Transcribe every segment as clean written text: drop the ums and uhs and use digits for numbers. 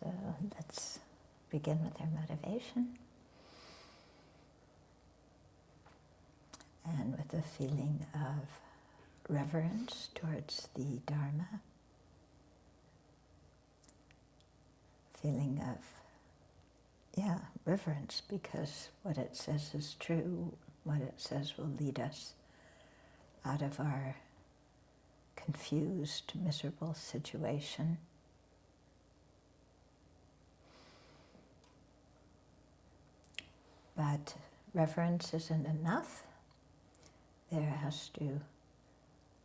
So let's begin with our motivation. And with a feeling of reverence towards the Dharma. Feeling of, reverence, because what it says is true, what it says will lead us out of our confused, miserable situation. But reverence isn't enough. There has to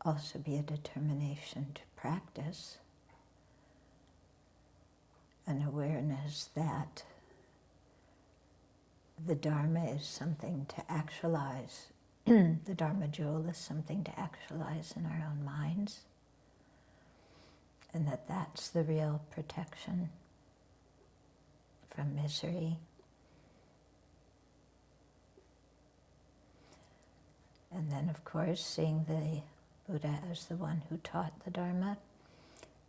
also be a determination to practice, an awareness that the Dharma is something to actualize. The Dharma jewel is something to actualize in our own minds, and that that's the real protection from misery. And then, of course, seeing the Buddha as the one who taught the Dharma,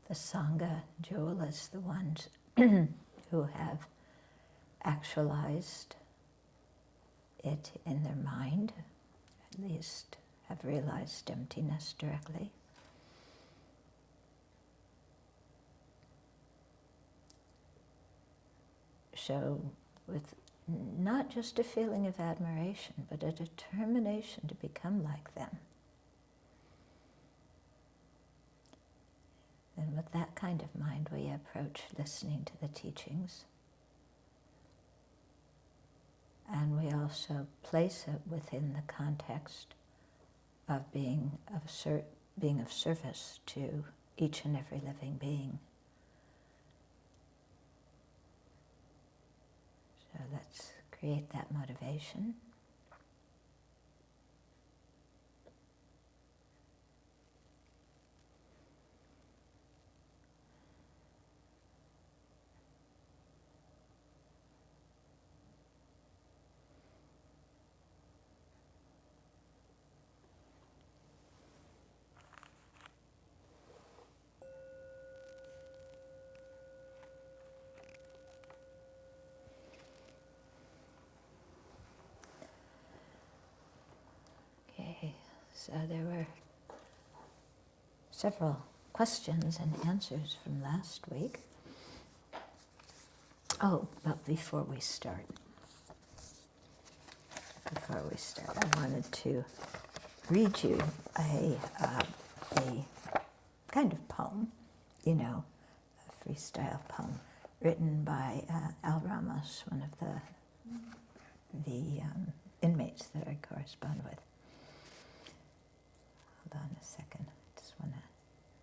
the Sangha jewel as the ones who have actualized it in their mind, at least have realized emptiness directly. So with not just a feeling of admiration, but a determination to become like them. And with that kind of mind, we approach listening to the teachings. And we also place it within the context of being of service to each and every living being. So let's create that motivation. So there were several questions and answers from last week. Oh, but before we start, I wanted to read you a kind of poem, a freestyle poem written by Al Ramos, one of the inmates that I correspond with. Hold on a second, I just want to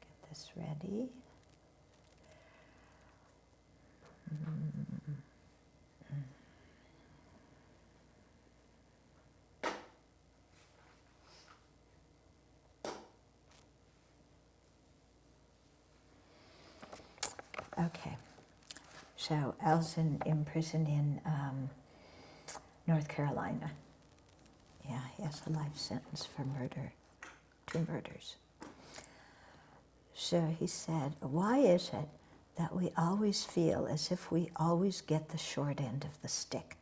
get this ready. Okay, so Al's in prison in North Carolina. Yeah, he has a life sentence for murder. 2 murders. So he said, why is it that we always feel as if we always get the short end of the stick?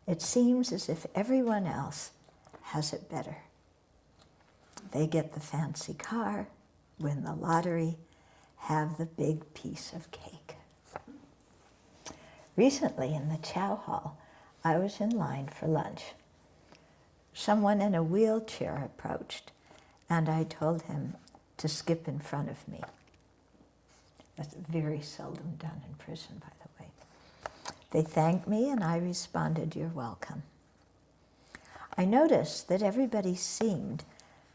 It seems as if everyone else has it better. They get the fancy car, win the lottery, have the big piece of cake. Recently in the chow hall, I was in line for lunch. Someone in a wheelchair approached, and I told him to skip in front of me. That's very seldom done in prison, by the way. They thanked me, and I responded, "You're welcome." I noticed that everybody seemed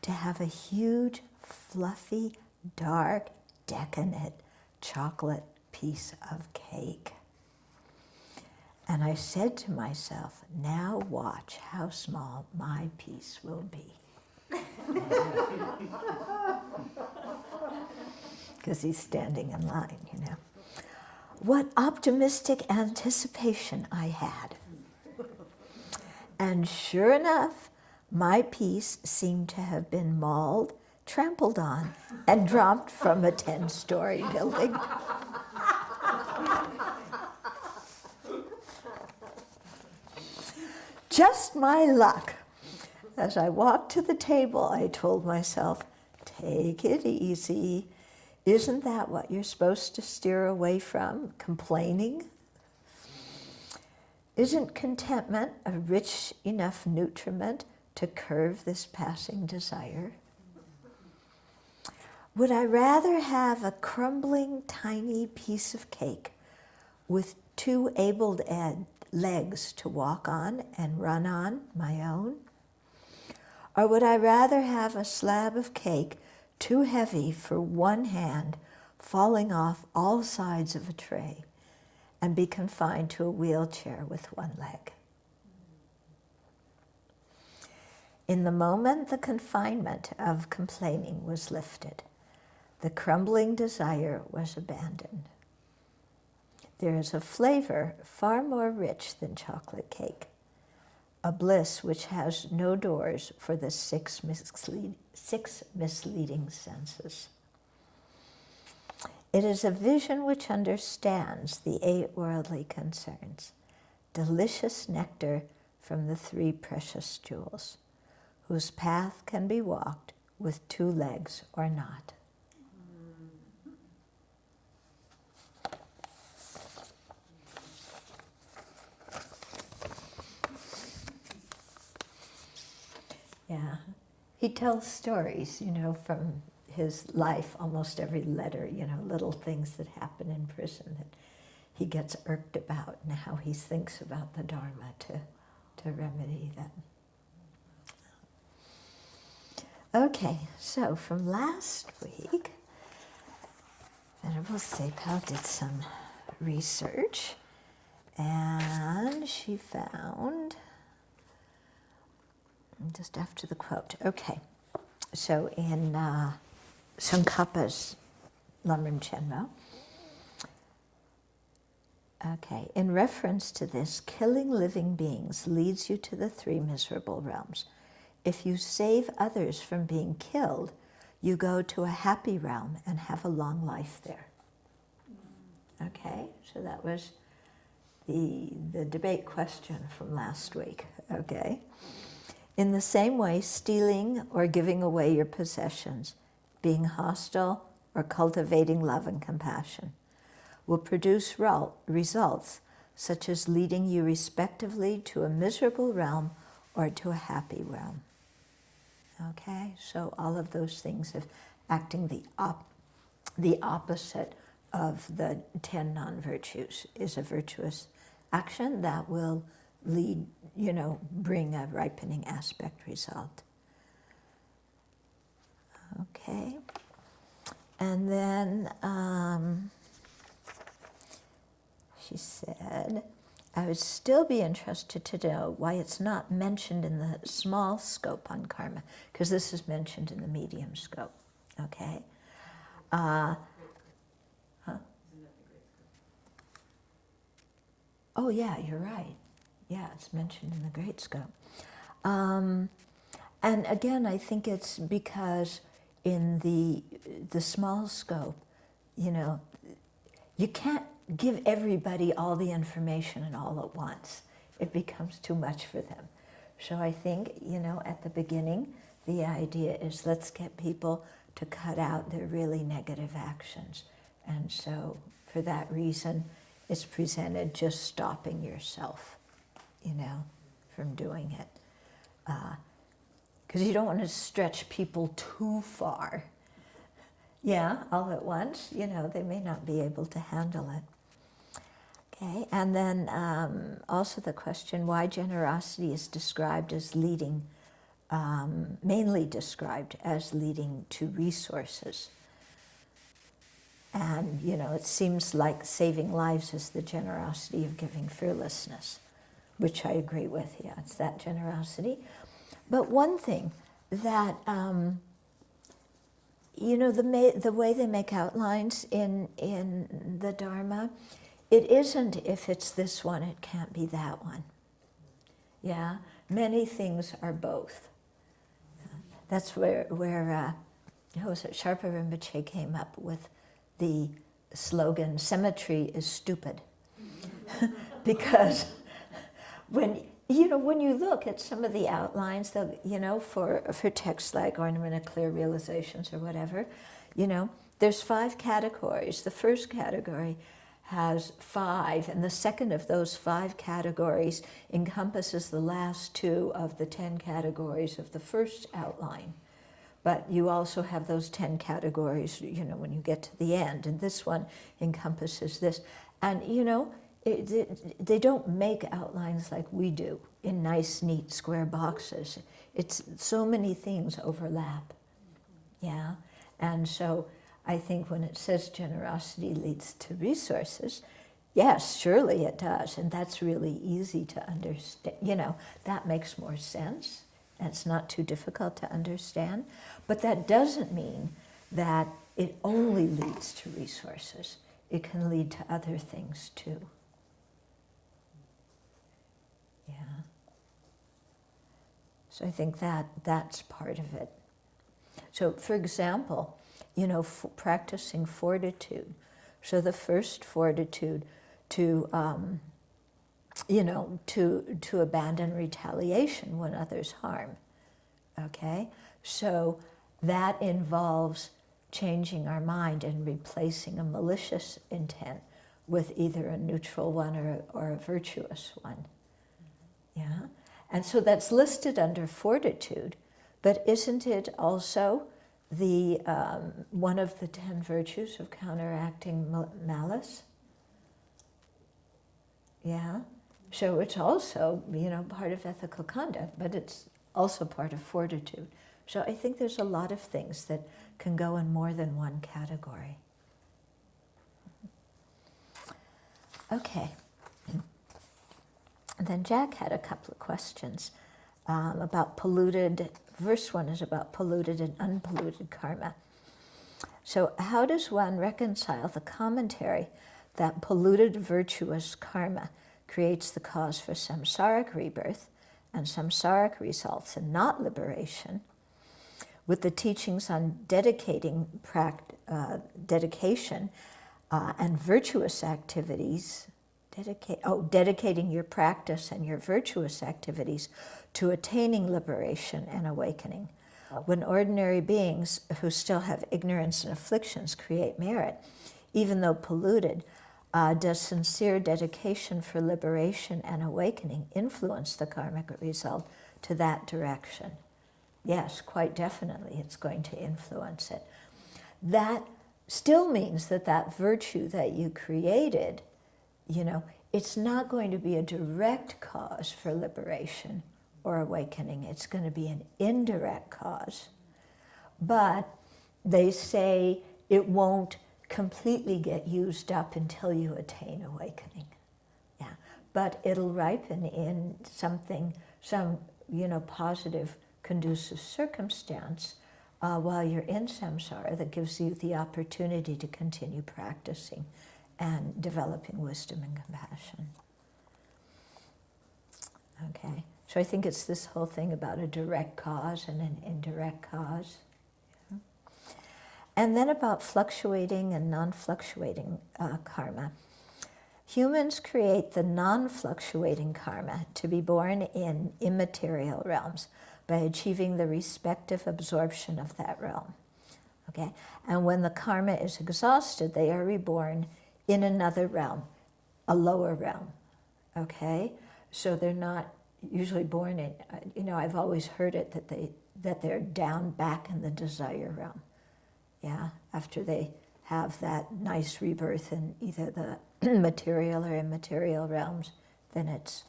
to have a huge, fluffy, dark, decadent chocolate piece of cake. And I said to myself, now watch how small my piece will be. Because he's standing in line, What optimistic anticipation I had. And sure enough, my piece seemed to have been mauled, trampled on, and dropped from a 10-story building. Just my luck. As I walked to the table, I told myself, take it easy. Isn't that what you're supposed to steer away from? Complaining? Isn't contentment a rich enough nutriment to curb this passing desire? Would I rather have a crumbling, tiny piece of cake with two abled legs to walk on and run on, my own? Or would I rather have a slab of cake too heavy for one hand falling off all sides of a tray and be confined to a wheelchair with one leg? In the moment the confinement of complaining was lifted, the crumbling desire was abandoned. There is a flavor far more rich than chocolate cake, a bliss which has no doors for the six misleading senses. It is a vision which understands the 8 worldly concerns, delicious nectar from the 3 precious jewels, whose path can be walked with 2 legs or not. Yeah, he tells stories, from his life, almost every letter, little things that happen in prison that he gets irked about and how he thinks about the Dharma to remedy them. Okay, so from last week, Venerable Sepal did some research and she found, just after the quote, okay, so in Tsongkhapa's Lamrim Chenmo, okay, in reference to this, killing living beings leads you to the 3 miserable realms. If you save others from being killed, you go to a happy realm and have a long life there. Okay, so that was the debate question from last week, okay? In the same way, stealing or giving away your possessions, being hostile or cultivating love and compassion, will produce results such as leading you respectively to a miserable realm or to a happy realm. Okay, so all of those things of acting the opposite of the 10 non-virtues is a virtuous action that will lead, bring a ripening aspect result. Okay, and then she said, I would still be interested to know why it's not mentioned in the small scope on karma, because this is mentioned in the medium scope, okay? Oh yeah, you're right. Yeah, it's mentioned in the great scope. And again, I think it's because in the small scope, you can't give everybody all the information and all at once. It becomes too much for them. So I think, at the beginning, the idea is let's get people to cut out their really negative actions. And so for that reason, it's presented just stopping yourself, from doing it. Because you don't want to stretch people too far. Yeah, all at once, they may not be able to handle it. Okay, and then also the question why generosity is described as leading, mainly described as leading to resources. And, it seems like saving lives is the generosity of giving fearlessness, which I agree with, yeah, it's that generosity. But one thing that, the way they make outlines in the Dharma, it isn't if it's this one, it can't be that one. Yeah, many things are both. That's where Sharpa Rinpoche came up with the slogan, "Symmetry is stupid." Because when you look at some of the outlines, for texts like Ornament of Clear Realizations or whatever, there's 5 categories. The first category has 5, and the second of those 5 categories encompasses the last 2 of the 10 categories of the first outline. But you also have those 10 categories, when you get to the end, and this one encompasses this. And, they don't make outlines like we do in nice, neat, square boxes. It's so many things overlap, yeah? And so I think when it says generosity leads to resources, yes, surely it does, and that's really easy to understand. That makes more sense, and it's not too difficult to understand, but that doesn't mean that it only leads to resources. It can lead to other things too. Yeah. So I think that's part of it. So, for example, practicing fortitude. So the first fortitude to abandon retaliation when others harm. Okay, so that involves changing our mind and replacing a malicious intent with either a neutral one or a virtuous one. Yeah, and so that's listed under fortitude, but isn't it also the one of the 10 virtues of counteracting malice? Yeah, so it's also part of ethical conduct, but it's also part of fortitude. So I think there's a lot of things that can go in more than one category. Okay. And then Jack had a couple of questions about polluted. Verse 1 is about polluted and unpolluted karma. So how does one reconcile the commentary that polluted virtuous karma creates the cause for samsaric rebirth and samsaric results in not liberation, with the teachings on dedication and virtuous activities, dedicating your practice and your virtuous activities to attaining liberation and awakening. When ordinary beings who still have ignorance and afflictions create merit, even though polluted, does sincere dedication for liberation and awakening influence the karmic result to that direction? Yes, quite definitely it's going to influence it. That still means that virtue that you created, it's not going to be a direct cause for liberation or awakening. It's going to be an indirect cause. But they say it won't completely get used up until you attain awakening. Yeah, but it'll ripen in some positive, conducive circumstance while you're in samsara that gives you the opportunity to continue practicing and developing wisdom and compassion. Okay, so I think it's this whole thing about a direct cause and an indirect cause. Yeah. And then about fluctuating and non-fluctuating karma. Humans create the non-fluctuating karma to be born in immaterial realms by achieving the respective absorption of that realm. Okay, and when the karma is exhausted, they are reborn in another realm, a lower realm. Okay, so they're not usually born in. I've always heard it that they're down back in the desire realm. Yeah, after they have that nice rebirth in either the material or immaterial realms, then it's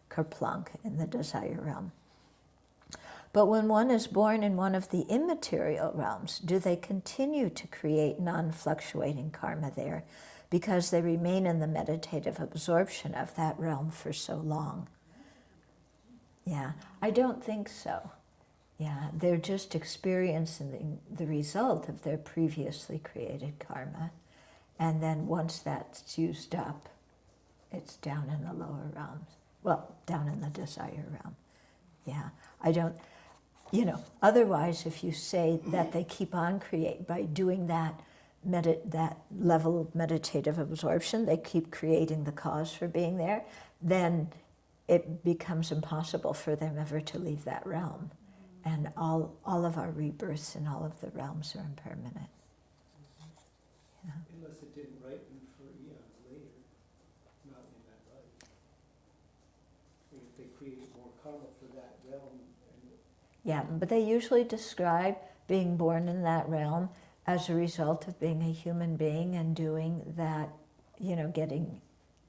kerplunk in the desire realm. But when one is born in one of the immaterial realms, do they continue to create non-fluctuating karma there because they remain in the meditative absorption of that realm for so long? Yeah, I don't think so. Yeah, they're just experiencing the result of their previously created karma. And then once that's used up, it's down in the lower realms. Well, down in the desire realm. Yeah, I don't, otherwise if you say that they keep on by doing that that level of meditative absorption, they keep creating the cause for being there, then it becomes impossible for them ever to leave that realm. And all of our rebirths in all of the realms are impermanent. Yeah. Unless it didn't ripen for eons later, not in that life. If they created more karma for that realm. Yeah, but they usually describe being born in that realm as a result of being a human being and doing that, getting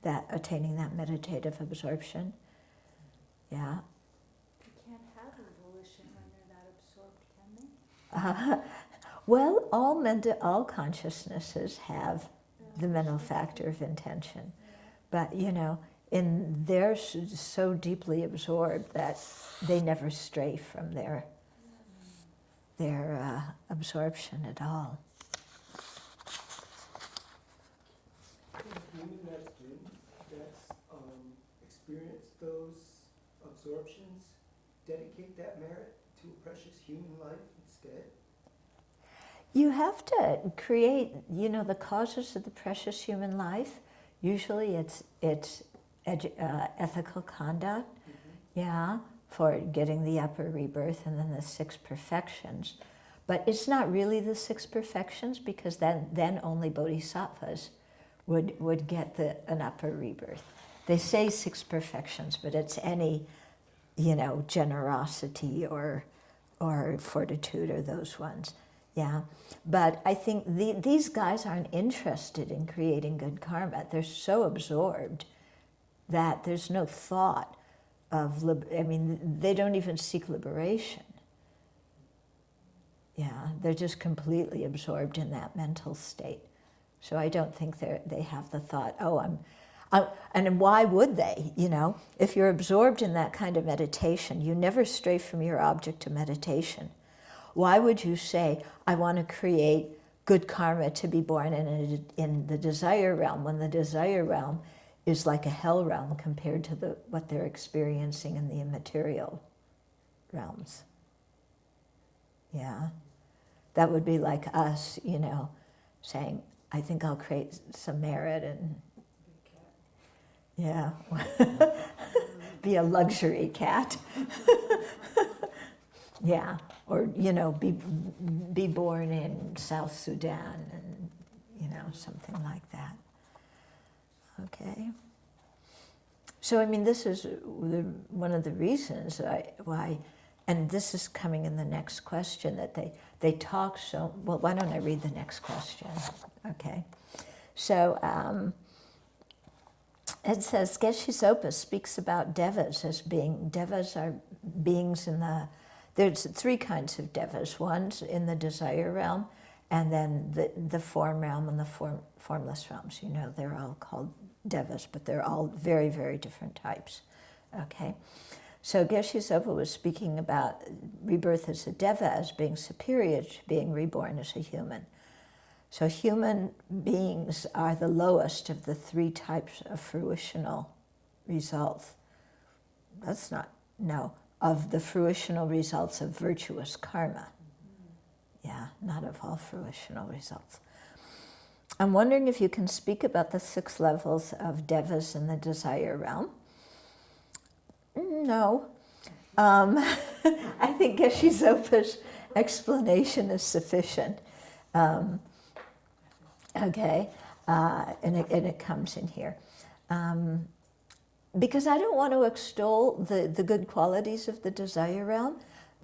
that, attaining that meditative absorption. Yeah. You can't have a volition when you're that absorbed, can they? Well, all consciousnesses have the mental factor of intention. But, they're so deeply absorbed that they never stray from their absorption at all. Can a human that's experienced those absorptions dedicate that merit to a precious human life instead? You have to create, the causes of the precious human life. Usually it's ethical conduct, for getting the upper rebirth, and then the 6 perfections. But it's not really the 6 perfections, because then only bodhisattvas would get an upper rebirth. They say 6 perfections, but it's any, generosity or fortitude or those ones. Yeah, but I think these guys aren't interested in creating good karma. They're so absorbed that there's no thought of, they don't even seek liberation. Yeah, they're just completely absorbed in that mental state. So I don't think they have the thought, and why would they, If you're absorbed in that kind of meditation, you never stray from your object of meditation. Why would you say, I want to create good karma to be born in the desire realm, when the desire realm is like a hell realm compared to what they're experiencing in the immaterial realms? Yeah. That would be like us, saying, I think I'll create some merit and, be a luxury cat. Yeah, or, be born in South Sudan and, something like that. Okay. So, this is one of the reasons why, and this is coming in the next question, that they talk so, well, why don't I read the next question? Okay. So, it says, Geshe Sopa speaks about devas as devas are beings there's 3 kinds of devas. One's in the desire realm, and then the form realm and the formless realms. They're all called devas, but they're all very, very different types. Okay? So Geshe Sopa was speaking about rebirth as a deva as being superior to being reborn as a human. So human beings are the lowest of the 3 types of fruitional results. Of the fruitional results of virtuous karma. Yeah, not of all fruitional results. I'm wondering if you can speak about the 6 levels of devas in the desire realm. No. I think Geshe Sopa's explanation is sufficient. Okay, and it comes in here. Because I don't want to extol the good qualities of the desire realm,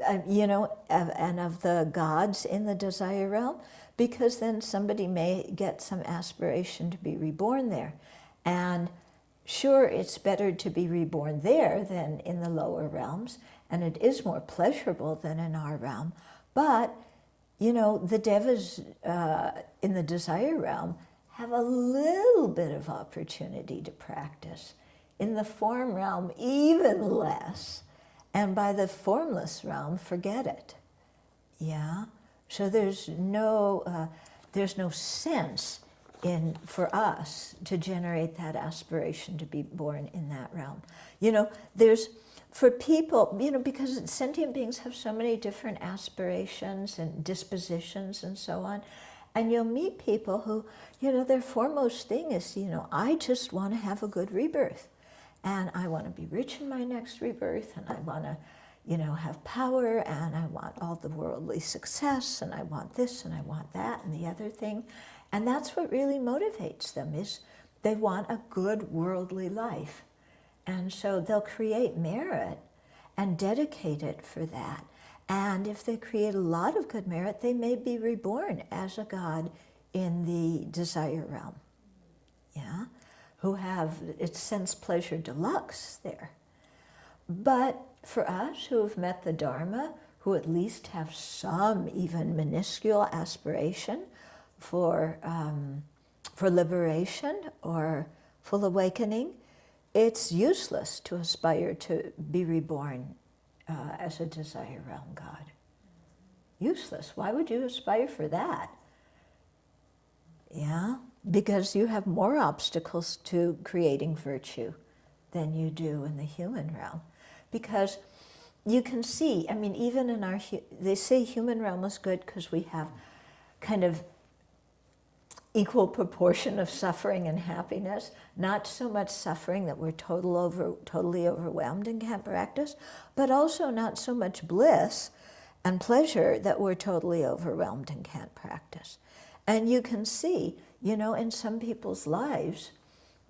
and of the gods in the desire realm, because then somebody may get some aspiration to be reborn there. And sure, it's better to be reborn there than in the lower realms, and it is more pleasurable than in our realm. But, the devas in the desire realm have a little bit of opportunity to practice. In the form realm, even less. And by the formless realm, forget it. Yeah? So there's no sense for us to generate that aspiration to be born in that realm. For people, because sentient beings have so many different aspirations and dispositions and so on, And you'll meet people who, their foremost thing is, I just want to have a good rebirth. And I want to be rich in my next rebirth, and I want to, have power, and I want all the worldly success, and I want this, and I want that, and the other thing. And that's what really motivates them, is they want a good worldly life. And so they'll create merit and dedicate it for that. And if they create a lot of good merit, they may be reborn as a god in the desire realm, yeah, who have its sense pleasure deluxe there. But for us who have met the Dharma, who at least have some even minuscule aspiration for liberation or full awakening, it's useless to aspire to be reborn as a desire realm god. Useless. Why would you aspire for that? Yeah, because you have more obstacles to creating virtue than you do in the human realm. Because you can see, even in our, they say human realm is good because we have kind of equal proportion of suffering and happiness, not so much suffering that we're totally overwhelmed and can't practice, but also not so much bliss and pleasure that we're totally overwhelmed and can't practice. And you can see, in some people's lives,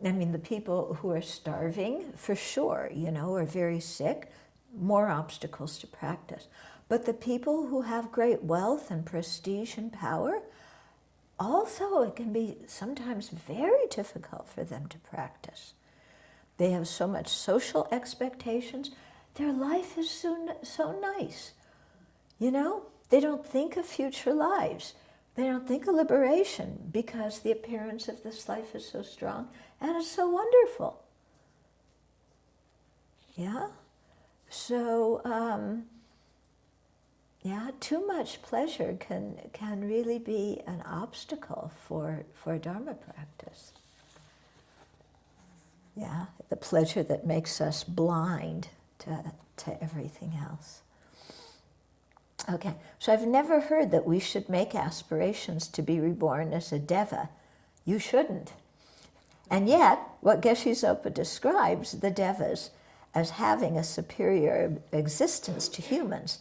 the people who are starving, for sure, are very sick, more obstacles to practice. But the people who have great wealth and prestige and power, also, it can be sometimes very difficult for them to practice. They have so much social expectations. Their life is so nice. They don't think of future lives. They don't think of liberation because the appearance of this life is so strong and it's so wonderful. Yeah? So, too much pleasure can really be an obstacle for Dharma practice. Yeah, the pleasure that makes us blind to everything else. Okay, so I've never heard that we should make aspirations to be reborn as a deva. You shouldn't. And yet, what Geshe-Zopa describes the devas as having a superior existence to humans.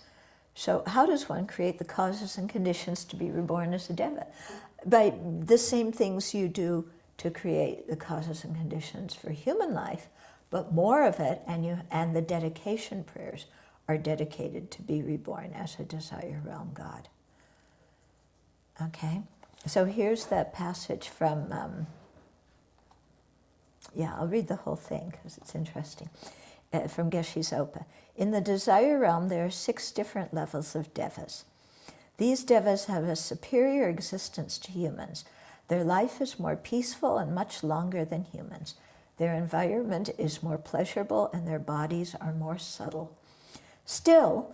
So how does one create the causes and conditions to be reborn as a deva? By the same things you do to create the causes and conditions for human life, but more of it, and the dedication prayers are dedicated to be reborn as a desire realm god. Okay, so here's that passage from, I'll read the whole thing because it's interesting, from Geshe-Zopa. In the desire realm, there are 6 different levels of devas. These devas have a superior existence to humans. Their life is more peaceful and much longer than humans. Their environment is more pleasurable and their bodies are more subtle. Still,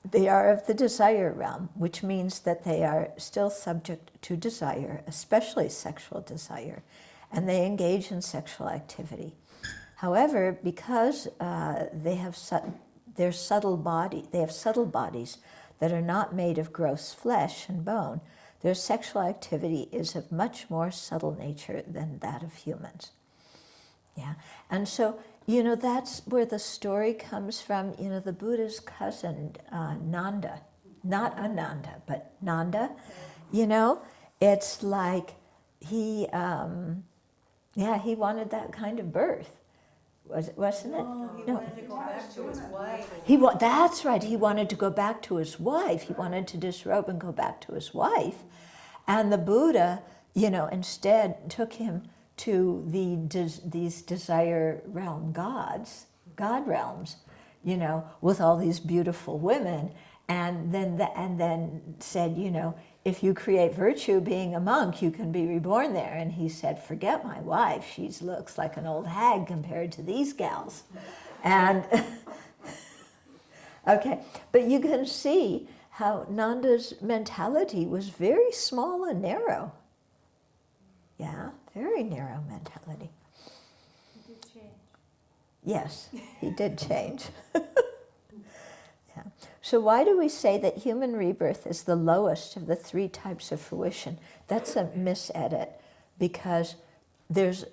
they are of the desire realm, which means that they are still subject to desire, especially sexual desire, and they engage in sexual activity. However, because they have subtle bodies that are not made of gross flesh and bone, their sexual activity is of much more subtle nature than that of humans. Yeah, and so, that's where the story comes from. The Buddha's cousin, Nanda, not Ananda, but Nanda, it's like he wanted that kind of birth. Wasn't it? Oh, he wanted to go back to his wife. That's right, he wanted to go back to his wife. He wanted to disrobe and go back to his wife. And the Buddha, instead took him to these desire realm gods, god realms, with all these beautiful women, and then said, if you create virtue being a monk, you can be reborn there. And he said, forget my wife, she looks like an old hag compared to these gals. And okay, but you can see how Nanda's mentality was very small and narrow. Yeah, very narrow mentality. He did change. Yes, he did change. Yeah. So why do we say that human rebirth is the lowest of the three types of fruition? That's a misedit, because there's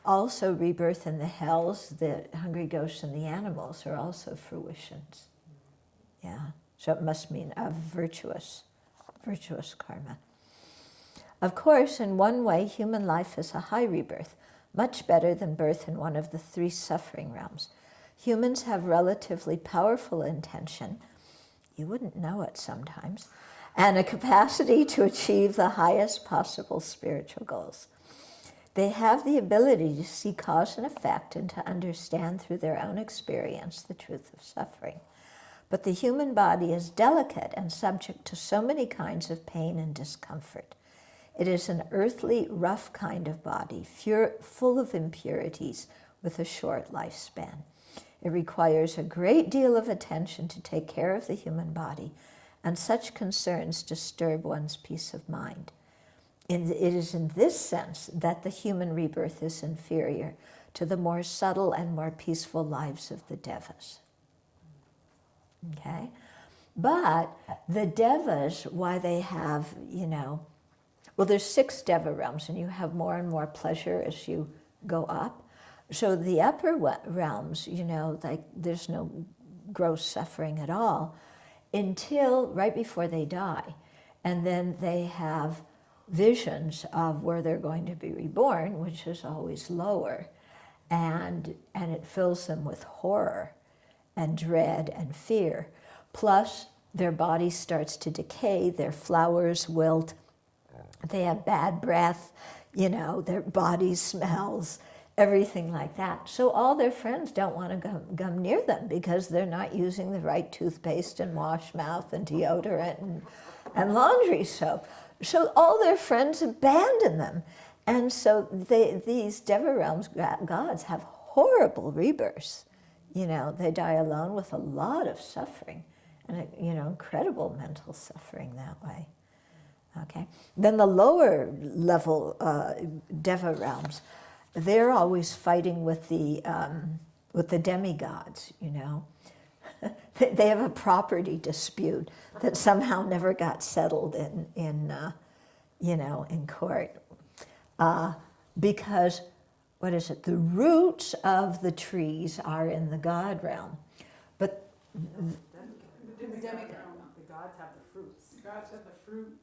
also rebirth in the hells, the hungry ghosts and the animals are also fruitions. Yeah, so it must mean a virtuous karma. Of course, in one way, human life is a high rebirth, much better than birth in one of the three suffering realms. Humans have relatively powerful intention, you wouldn't know it sometimes, and a capacity to achieve the highest possible spiritual goals. They have the ability to see cause and effect and to understand through their own experience the truth of suffering. But the human body is delicate and subject to so many kinds of pain and discomfort. It is an earthly, rough kind of body, full of impurities with a short lifespan. It requires a great deal of attention to take care of the human body, and such concerns disturb one's peace of mind. It is in this sense that the human rebirth is inferior to the more subtle and more peaceful lives of the devas. Okay? But the devas, why they have, well, there's 6 deva realms, and you have more and more pleasure as you go up. So the upper realms, like there's no gross suffering at all until right before they die. And then they have visions of where they're going to be reborn, which is always lower. And it fills them with horror and dread and fear. Plus, their body starts to decay, their flowers wilt, they have bad breath, their body smells, everything like that. So all their friends don't want to come near them because they're not using the right toothpaste and wash mouth and deodorant and laundry soap. So all their friends abandon them. And so these Deva realms gods have horrible rebirths. They die alone with a lot of suffering and, incredible mental suffering that way. Okay. Then the lower level Deva realms, they're always fighting with the demigods, They have a property dispute that somehow never got settled in court. Because, what is it? The roots of the trees are in the God realm. But The gods have the fruits. The gods have the fruit,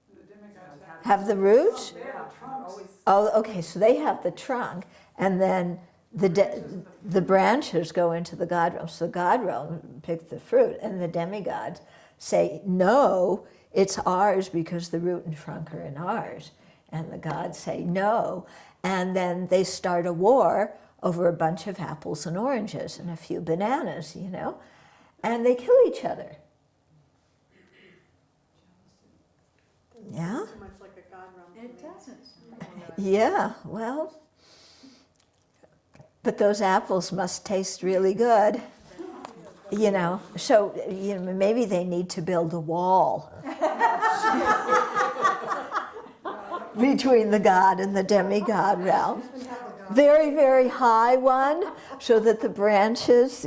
and the demigods have the roots? They have the trunks. Oh, okay, so they have the trunk, and then the branches go into the God realm. So the God realm pick the fruit, and the demigods say, no, it's ours because the root and trunk are in ours. And the gods say no, and then they start a war over a bunch of apples and oranges and a few bananas, and they kill each other. Yeah? Too much like a god realm. It doesn't. Yeah, well, but those apples must taste really good, so maybe they need to build a wall between the god and the demigod realm. Very, very high one, so that the branches,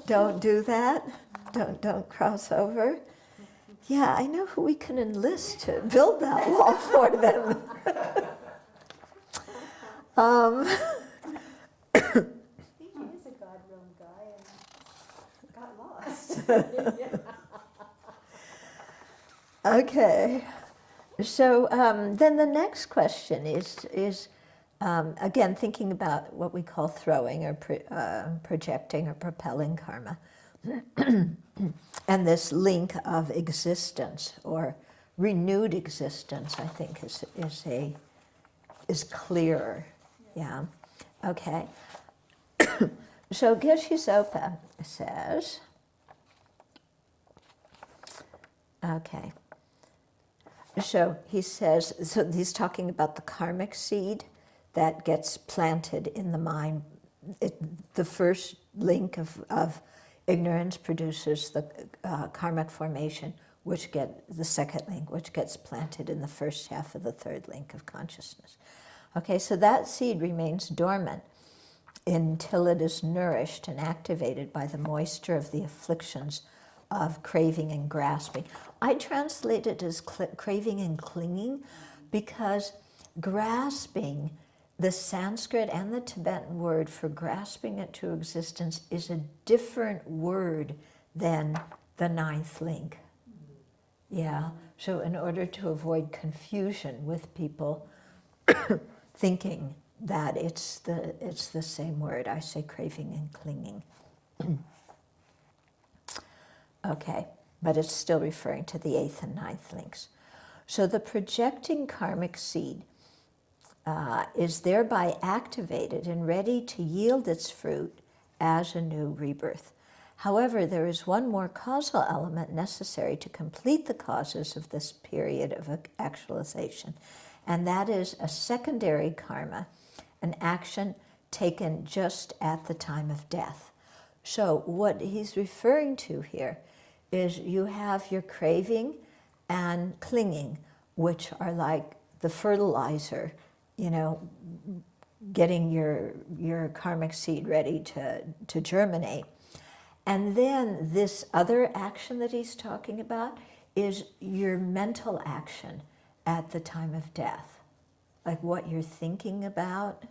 don't do that, don't cross over. Yeah, I know who we can enlist to build that wall for them. He is a God realm guy and got lost. Okay, so then the next question is again, thinking about what we call throwing or projecting or propelling karma. And this link of existence or renewed existence, I think, is clearer. Yeah. Okay. So Geshe Zopa says, okay. So he says, so he's talking about the karmic seed that gets planted in the mind. The first link of ignorance produces the karmic formation, the second link, which gets planted in the first half of the third link of consciousness. Okay, so that seed remains dormant until it is nourished and activated by the moisture of the afflictions of craving and grasping. I translate it as craving and clinging because grasping, the Sanskrit and the Tibetan word for grasping into existence is a different word than the ninth link. Yeah, so in order to avoid confusion with people thinking that it's the same word, I say craving and clinging. Okay, but it's still referring to the eighth and ninth links. So the projecting karmic seed is thereby activated and ready to yield its fruit as a new rebirth. However, there is one more causal element necessary to complete the causes of this period of actualization, and that is a secondary karma, an action taken just at the time of death. So what he's referring to here is you have your craving and clinging, which are like the fertilizer, you know, getting your karmic seed ready to germinate. And then this other action that he's talking about is your mental action at the time of death, like what you're thinking about.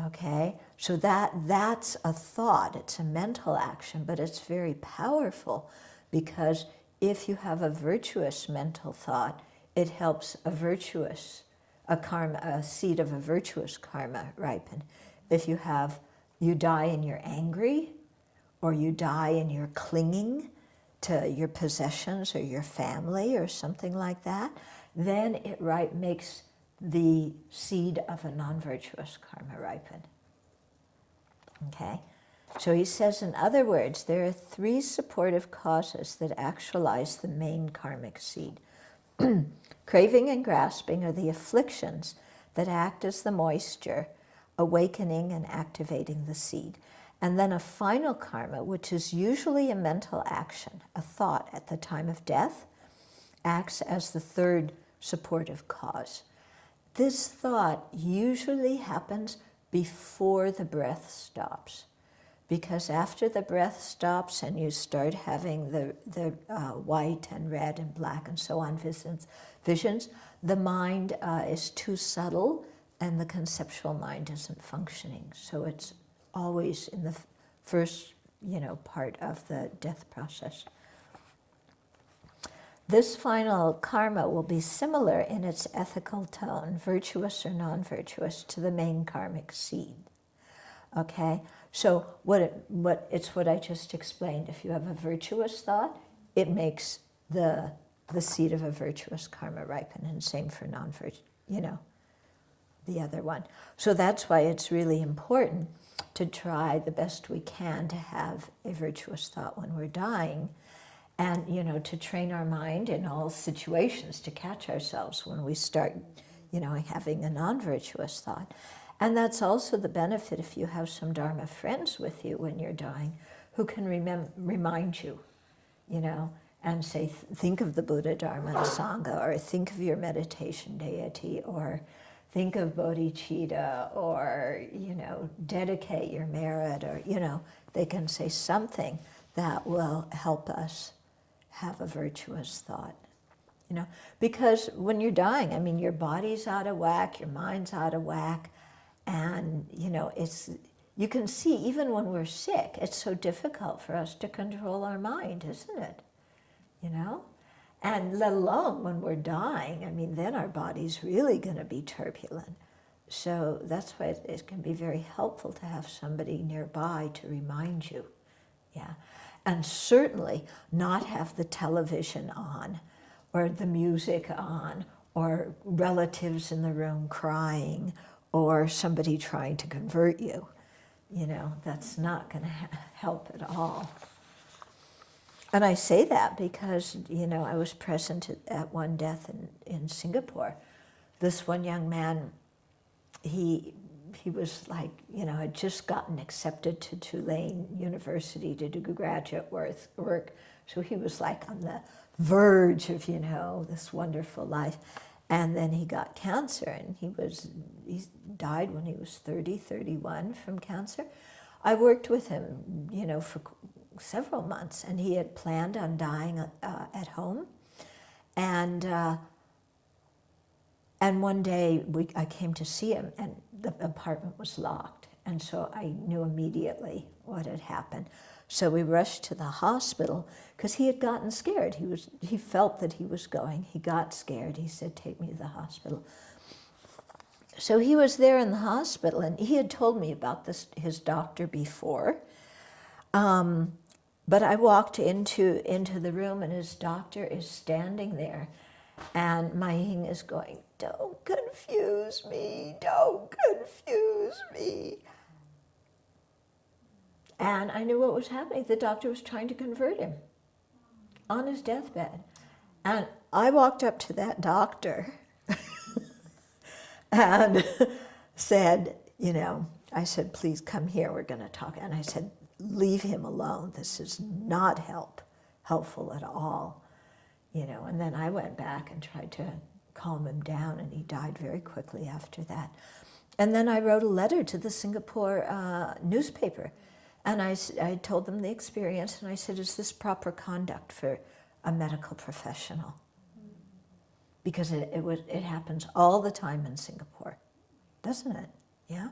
Okay, so that's a thought, it's a mental action, but it's very powerful because if you have a virtuous mental thought, it helps a seed of a virtuous karma ripen. If you die and you're angry, or you die and you're clinging to your possessions or your family or something like that, then it makes the seed of a non-virtuous karma ripen. Okay? So he says, in other words, there are three supportive causes that actualize the main karmic seed. Craving and grasping are the afflictions that act as the moisture, awakening and activating the seed. And then a final karma, which is usually a mental action, a thought at the time of death, acts as the third supportive cause. This thought usually happens before the breath stops, because after the breath stops and you start having the white and red and black and so on visions, the mind is too subtle and the conceptual mind isn't functioning. So it's always in the first, part of the death process. This final karma will be similar in its ethical tone, virtuous or non-virtuous, to the main karmic seed. Okay, so it's what I just explained. If you have a virtuous thought, it makes the seed of a virtuous karma ripen, and same for non-virtuous, the other one. So that's why it's really important to try the best we can to have a virtuous thought when we're dying, and to train our mind in all situations to catch ourselves when we start having a non-virtuous thought. And that's also the benefit if you have some Dharma friends with you when you're dying who can remind you, and say, think of the Buddha, Dharma, and Sangha, or think of your meditation deity, or think of bodhicitta, or, dedicate your merit, or, they can say something that will help us have a virtuous thought. Because when you're dying, your body's out of whack, your mind's out of whack, and, you can see even when we're sick, it's so difficult for us to control our mind, isn't it? And let alone when we're dying, then our body's really going to be turbulent. So that's why it can be very helpful to have somebody nearby to remind you. Yeah. And certainly not have the television on, or the music on, or relatives in the room crying, or somebody trying to convert you. That's not going to help at all. And I say that because, I was present at one death in Singapore. This one young man, he was like, had just gotten accepted to Tulane University to do graduate work. So he was like on the verge of, this wonderful life. And then he got cancer, and he died when he was 30, 31 from cancer. I worked with him, for several months, and he had planned on dying at home. And one day I came to see him, and the apartment was locked, and so I knew immediately what had happened. So we rushed to the hospital because he had gotten scared. He felt that he was going. He got scared. He said, "Take me to the hospital." So he was there in the hospital, and he had told me about his doctor before. But I walked into the room, and his doctor is standing there, and my yin is going, "Don't confuse me, don't confuse me." And I knew what was happening. The doctor was trying to convert him on his deathbed. And I walked up to that doctor and said, I said, "Please come here, we're going to talk." And I said, "Leave him alone. This is not helpful at all." And then I went back and tried to calm him down, and he died very quickly after that. And then I wrote a letter to the Singapore newspaper. And I told them the experience, and I said, "Is this proper conduct for a medical professional?" Because it happens all the time in Singapore, doesn't it? Yeah?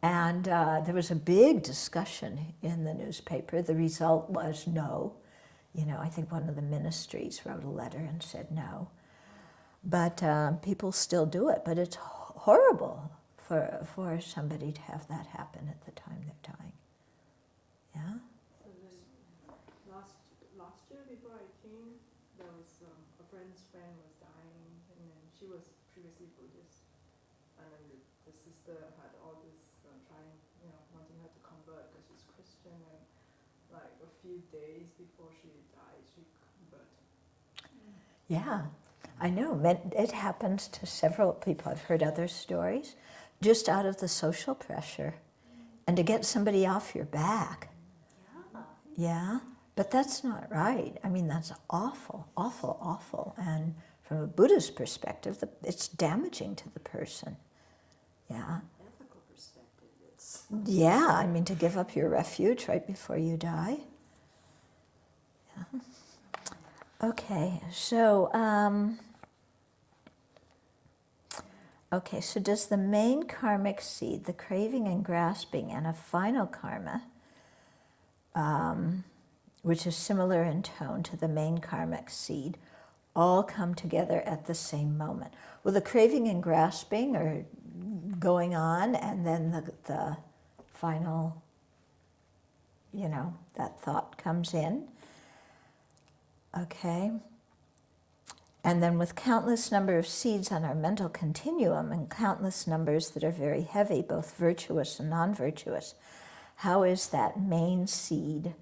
And there was a big discussion in the newspaper. The result was no. I think one of the ministries wrote a letter and said no. But people still do it. But it's horrible for somebody to have that happen at the time they're dying. Yeah? So last year before I came, there was a friend's friend was dying, and then she was previously Buddhist, and then the sister had all this trying, wanting her to convert because she's Christian, and like a few days before she died, she converted. Yeah, I know. It happens to several people. I've heard other stories, just out of the social pressure, and to get somebody off your back. Yeah, but that's not right. I mean, that's awful, awful, awful. And from a Buddhist perspective, it's damaging to the person. Yeah. Ethical perspective, it's... Yeah, I mean, to give up your refuge right before you die. Yeah. Okay, so does the main karmic seed, the craving and grasping, and a final karma, which is similar in tone to the main karmic seed, all come together at the same moment? Well, the craving and grasping are going on, and then the final, that thought comes in. Okay. And then with countless number of seeds on our mental continuum and countless numbers that are very heavy, both virtuous and non-virtuous, how is that main seed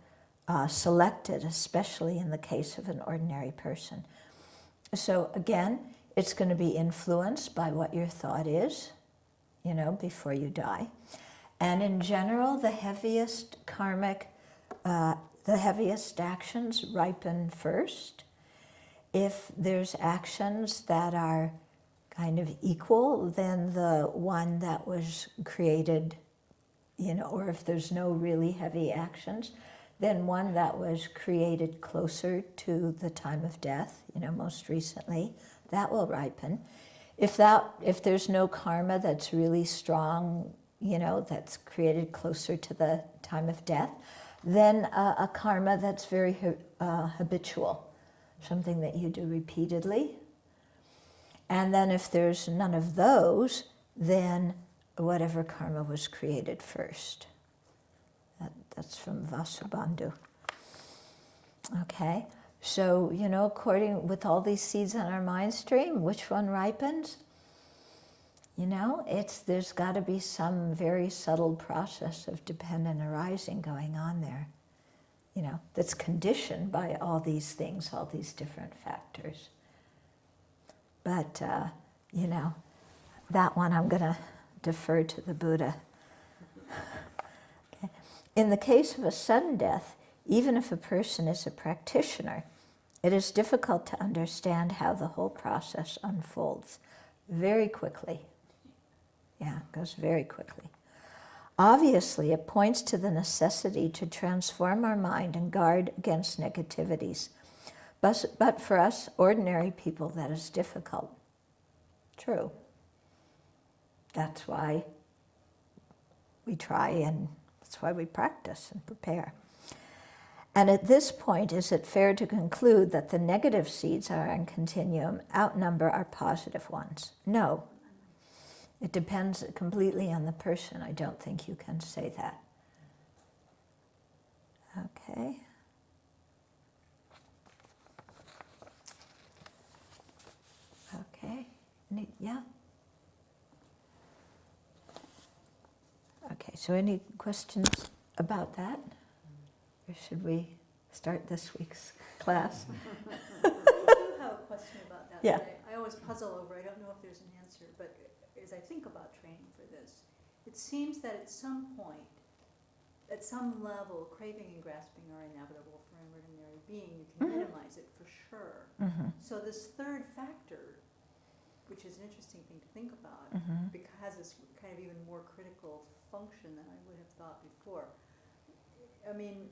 selected, especially in the case of an ordinary person? So again, it's going to be influenced by what your thought is, before you die. And in general, the heaviest actions ripen first. If there's actions that are kind of equal, then the one that was created, or if there's no really heavy actions, then one that was created closer to the time of death, most recently, that will ripen. If there's no karma that's really strong, that's created closer to the time of death, then a karma that's very habitual, something that you do repeatedly. And then if there's none of those, then whatever karma was created first. That's from Vasubandhu. Okay, so, according with all these seeds on our mind stream, which one ripens? There's got to be some very subtle process of dependent arising going on there, that's conditioned by all these things, all these different factors. But, that one I'm going to defer to the Buddha. Okay. In the case of a sudden death, even if a person is a practitioner, It is difficult to understand how the whole process unfolds very quickly. Yeah, it goes very quickly. Obviously, it points to the necessity to transform our mind and guard against negativities. But for us ordinary people, that is difficult. True. That's why we try, and that's why we practice and prepare. And at this point, is it fair to conclude that the negative seeds are on continuum outnumber our positive ones? No. It depends completely on the person. I don't think you can say that. Okay. Okay. Yeah? Okay, so any questions about that? Or should we start this week's class? I do have a question about that. Yeah. That I always puzzle over. I don't know if there's an answer, but as I think about training for this, it seems that at some point, at some level, craving and grasping are inevitable for an ordinary being. You can minimize it for sure. So this third factor, which is an interesting thing to think about, because it has this kind of even more critical function than I would have thought before. I mean,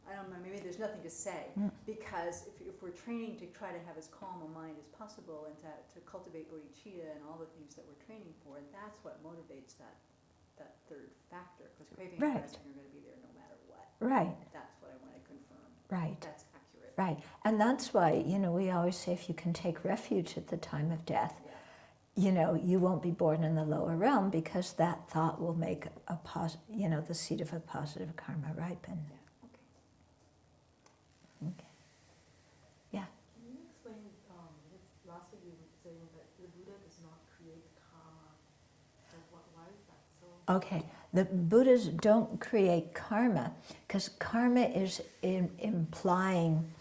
I don't know, maybe there's nothing to say, because if we're training to try to have as calm a mind as possible and to cultivate bodhicitta and all the things that we're training for, that's what motivates that third factor, because craving and grasping are going to be there no matter what. Right. That's what I want to confirm. Right. That's accurate. Right. And that's why, we always say if you can take refuge at the time of death, you won't be born in the lower realm, because that thought will make the seed of a positive karma ripen. Okay. Yeah. Can you explain, last week you were saying that the Buddha does not create karma. So why is that so? Okay. The Buddhas don't create karma, because karma is implying,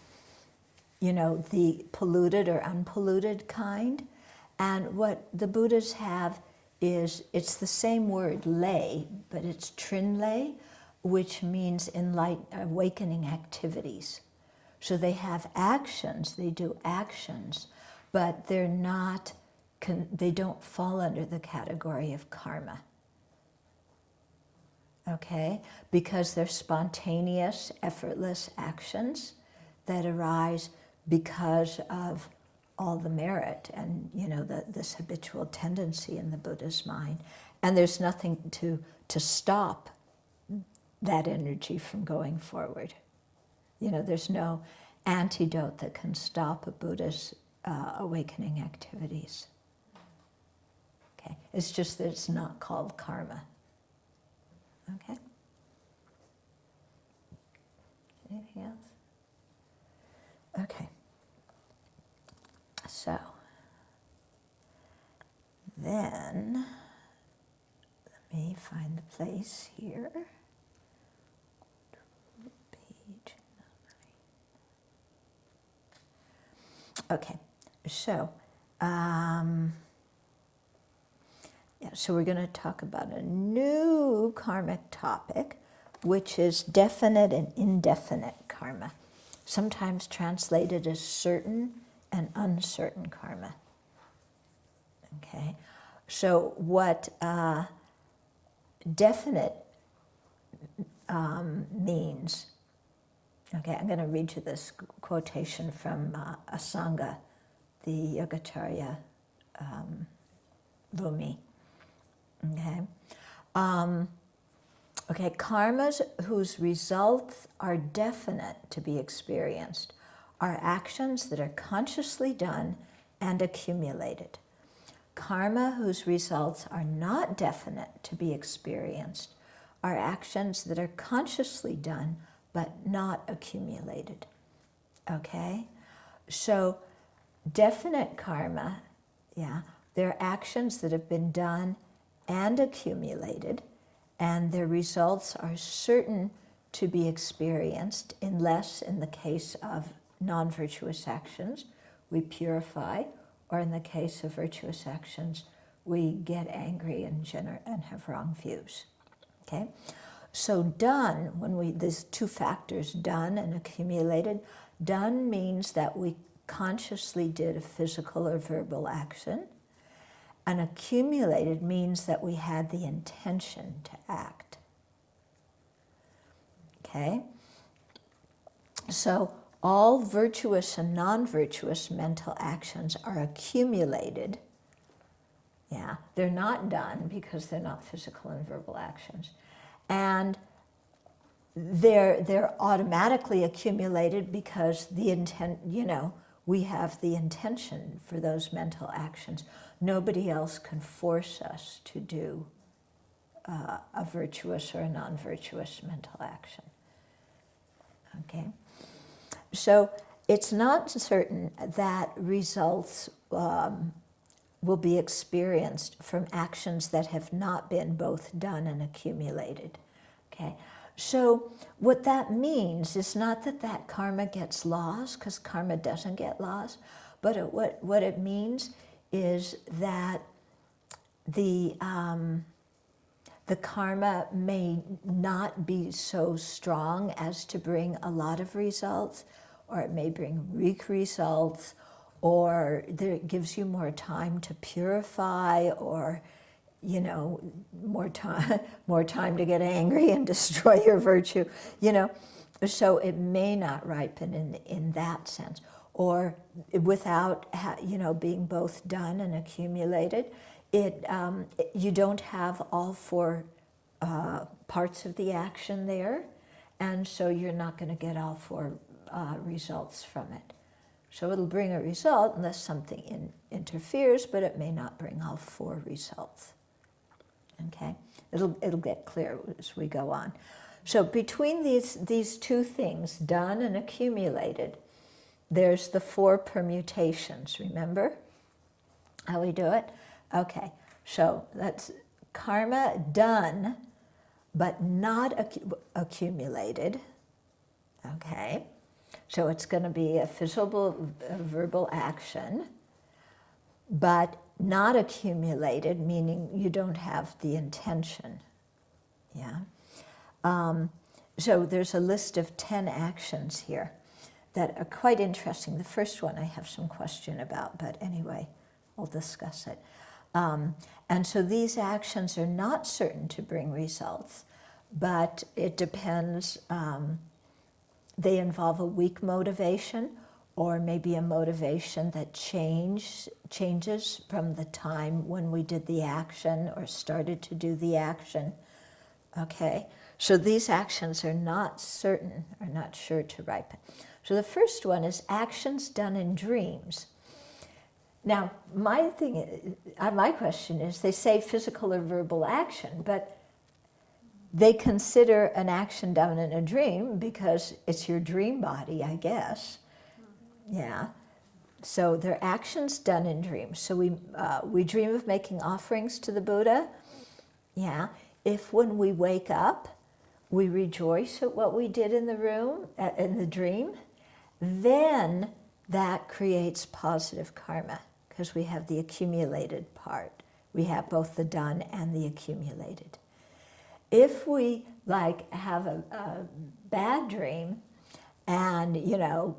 the polluted or unpolluted kind. And what the Buddhas have is, it's the same word, lay, but it's trinlay, which means awakening activities. So they have actions, they do actions, but they're not, they don't fall under the category of karma. Okay? Because they're spontaneous, effortless actions that arise because of all the merit and, this habitual tendency in the Buddha's mind. And there's nothing to stop that energy from going forward. There's no antidote that can stop a Buddha's awakening activities. Okay, it's just that it's not called karma. Okay? Anything else? Okay. So, then, let me find the place here. Page 9. Okay, so, so we're going to talk about a new karmic topic, which is definite and indefinite karma, sometimes translated as certain and uncertain karma. Okay, so what definite means, okay, I'm going to read you this quotation from Asanga, the Yogacarya Rumi. Okay, okay, karmas whose results are definite to be experienced are actions that are consciously done and accumulated. Karma whose results are not definite to be experienced are actions that are consciously done but not accumulated. Okay? So definite karma, they're actions that have been done and accumulated, and their results are certain to be experienced unless, in the case of non-virtuous actions, we purify, or in the case of virtuous actions, we get angry and have wrong views. Okay? So done, these two factors, done and accumulated, Done means that we consciously did a physical or verbal action. And accumulated means that we had the intention to act. Okay? So all virtuous and non-virtuous mental actions are accumulated. Yeah, they're not done because they're not physical and verbal actions. And they're automatically accumulated because the intent, we have the intention for those mental actions. Nobody else can force us to do a virtuous or a non-virtuous mental action. Okay? So it's not certain that results will be experienced from actions that have not been both done and accumulated. Okay? So what that means is not that karma gets lost, because karma doesn't get lost, but what it means is that the karma may not be so strong as to bring a lot of results, or it may bring weak results, or it gives you more time to purify, or more time to get angry and destroy your virtue, So it may not ripen in that sense. Or without, being both done and accumulated, you don't have all four parts of the action there, and so you're not going to get all four results from it. So it'll bring a result unless something interferes, but it may not bring all four results. Okay, it'll get clear as we go on. So between these two things, done and accumulated, there's the four permutations. Remember how we do it? Okay, so that's karma done, but not accumulated. Okay, so it's going to be a physical, verbal action, but not accumulated, meaning you don't have the intention. Yeah. So there's a list of 10 actions here that are quite interesting. The first one I have some question about, but anyway, we'll discuss it. And so these actions are not certain to bring results, but it depends. They involve a weak motivation, or maybe a motivation that changes from the time when we did the action or started to do the action. Okay, so these actions are not certain, or not sure to ripen. So the first one is actions done in dreams. Now, my question is, they say physical or verbal action, but they consider an action done in a dream because it's your dream body, I guess. Yeah. So they're actions done in dreams. So we dream of making offerings to the Buddha. Yeah. If when we wake up, we rejoice at what we did in the room, in the dream, then that creates positive karma, because we have the accumulated part. We have both the done and the accumulated. If we have a bad dream and,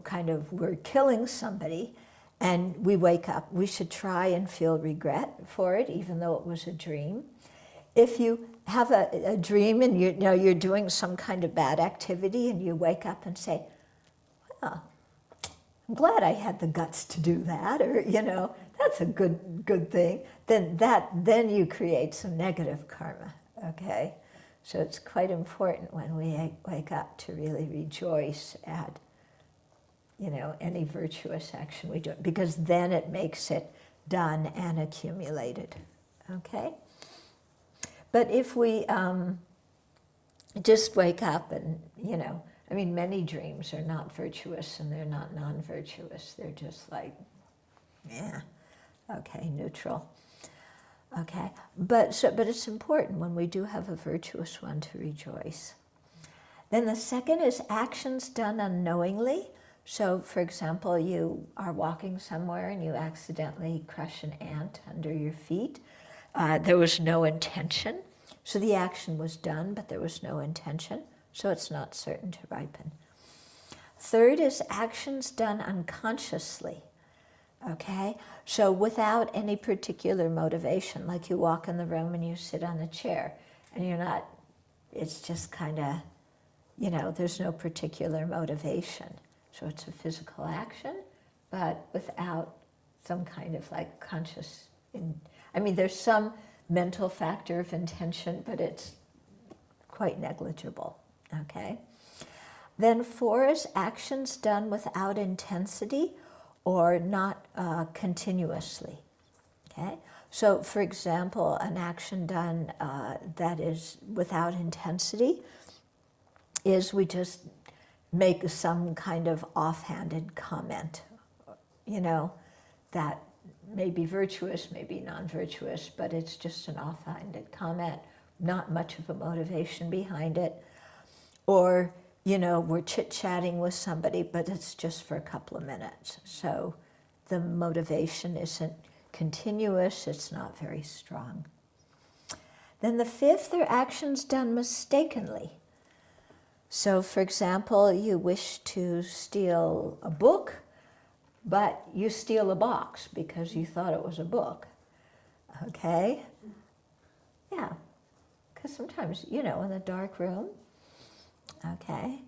kind of we're killing somebody and we wake up, we should try and feel regret for it, even though it was a dream. If you have a dream and you're doing some kind of bad activity and you wake up and say, well, I'm glad I had the guts to do that, or, that's a good thing, then you create some negative karma, okay? So it's quite important when we wake up to really rejoice at, any virtuous action we do, because then it makes it done and accumulated, okay? But if we just wake up and, many dreams are not virtuous and they're not non-virtuous. They're just neutral. Okay, but it's important when we do have a virtuous one to rejoice. Then the second is actions done unknowingly. So, for example, you are walking somewhere and you accidentally crush an ant under your feet. There was no intention. So the action was done, but there was no intention. So it's not certain to ripen. Third is actions done unconsciously. Okay, so without any particular motivation, like you walk in the room and you sit on a chair and you're not, it's just kind of, you know, there's no particular motivation. So it's a physical action, but without some kind of like conscious, I mean, there's some mental factor of intention, but it's quite negligible, okay? Then 4 is actions done without intensity or not continuously, okay? So for example, an action done that is without intensity is we just make some kind of offhanded comment, you know, that may be virtuous, may be non-virtuous, but it's just an offhanded comment, not much of a motivation behind it. Or, you know, we're chit-chatting with somebody, but it's just for a couple of minutes. So the motivation isn't continuous, it's not very strong. Then the 5th are actions done mistakenly. So for example, you wish to steal a book, but you steal a box because you thought it was a book, okay? Yeah, because sometimes, you know, in a dark room, okay?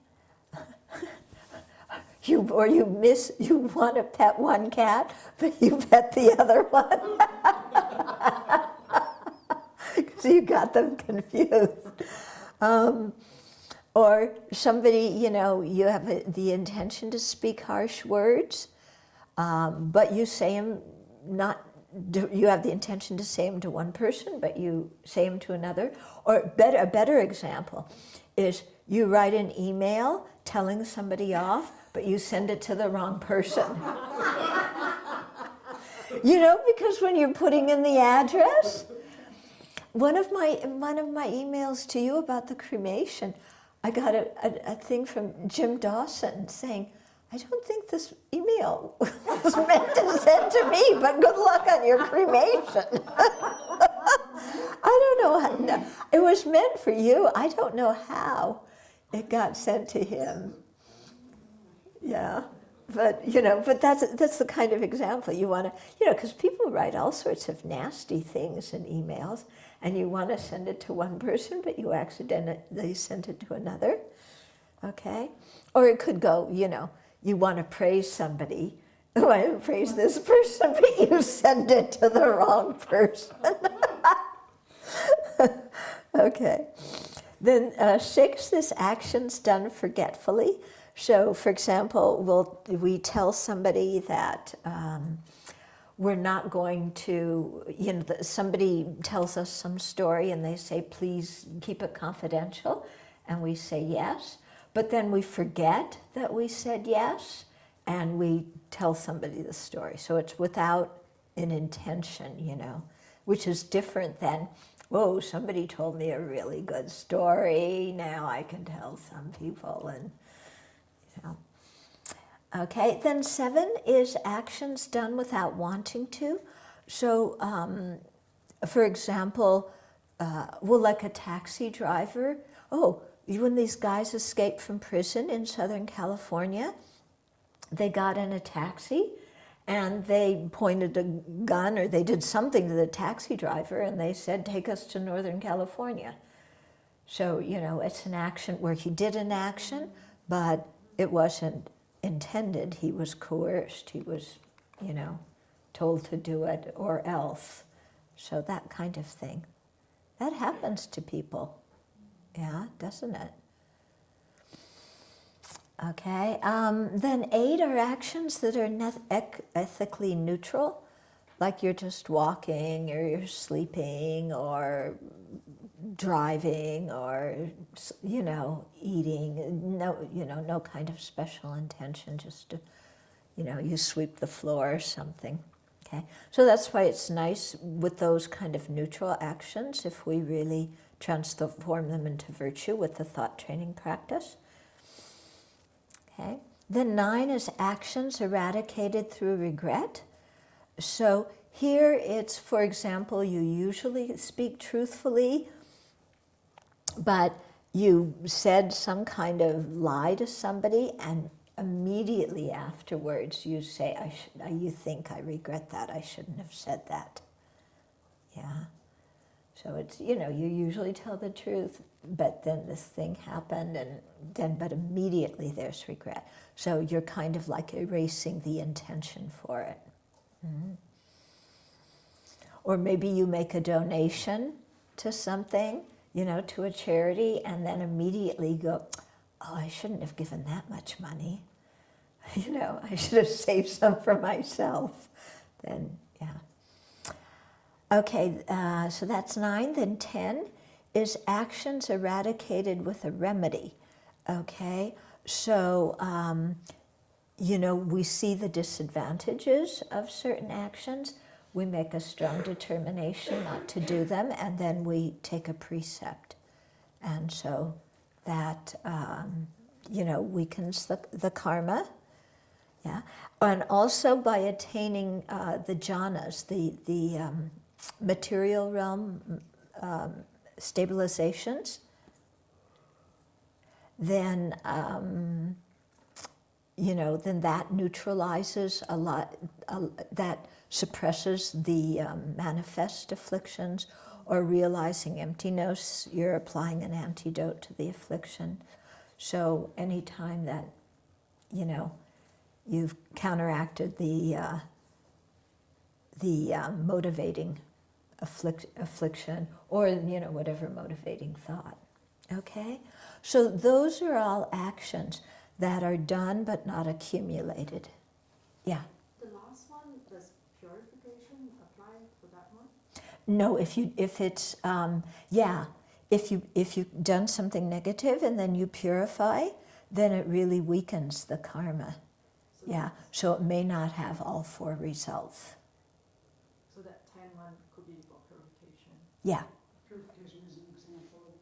You want to pet one cat, but you pet the other one. So you got them confused. Or somebody, you know, you have the intention to speak harsh words, but you say them you have the intention to say them to one person, but you say them to another. Or a better example is you write an email telling somebody off, but you send it to the wrong person. You know, because when you're putting in the address, one of my emails to you about the cremation, I got a thing from Jim Dawson saying, I don't think this email was meant to send to me, but good luck on your cremation. I don't know how, no, it was meant for you. I don't know how it got sent to him. Yeah, but you know, but that's the kind of example you want to, you know, because people write all sorts of nasty things in emails, and you want to send it to one person, but you accidentally sent it to another, okay? Or it could go, you know, you want to praise somebody, you want to praise this person, but you send it to the wrong person. Okay. Then 6 is actions done forgetfully. So, for example, we tell somebody that we're not going to, you know, somebody tells us some story and they say, please keep it confidential, and we say yes, but then we forget that we said yes, and we tell somebody the story. So it's without an intention, you know, which is different than, whoa, somebody told me a really good story, now I can tell some people, and you know. Okay, then 7 is actions done without wanting to. So, for example, well, like a taxi driver. Oh, when these guys escaped from prison in Southern California, they got in a taxi and they pointed a gun, or they did something to the taxi driver, and they said, take us to Northern California. So, you know, it's an action where he did an action, but it wasn't intended. He was coerced. He was, you know, told to do it or else. So that kind of thing. That happens to people. Yeah, doesn't it? Okay. Then 8 are actions that are ethically neutral, like you're just walking, or you're sleeping, or driving, or, you know, eating. No, you know, no kind of special intention, just to, you know, you sweep the floor or something. Okay, so that's why it's nice with those kind of neutral actions if we really transform them into virtue with the thought training practice. Okay, then 9 is actions eradicated through regret. So here it's, for example, you usually speak truthfully, but you said some kind of lie to somebody, and immediately afterwards you say, you think, I regret that, I shouldn't have said that. Yeah. So it's, you usually tell the truth, but then this thing happened, but immediately there's regret. So you're kind of like erasing the intention for it. Mhm. Or maybe you make a donation to something, to a charity, and then immediately go, oh, I shouldn't have given that much money. I should have saved some for myself. Then, yeah. Okay, so that's 9. Then 10 is actions eradicated with a remedy. Okay, so, we see the disadvantages of certain actions. We make a strong determination not to do them, and then we take a precept. And so that, weakens the karma. Yeah, and also by attaining the jhanas, the material realm stabilizations, then then that neutralizes a lot, that suppresses the manifest afflictions, or realizing emptiness, you're applying an antidote to the affliction. So anytime that, you've counteracted the motivating affliction, or, whatever motivating thought. Okay? So those are all actions that are done but not accumulated. Yeah? The last one, does purification apply for that one? No, if you've done something negative and then you purify, then it really weakens the karma. So Yeah, so it may not have all 4 results. So that 10 one could be for purification. Yeah. Purification is an example of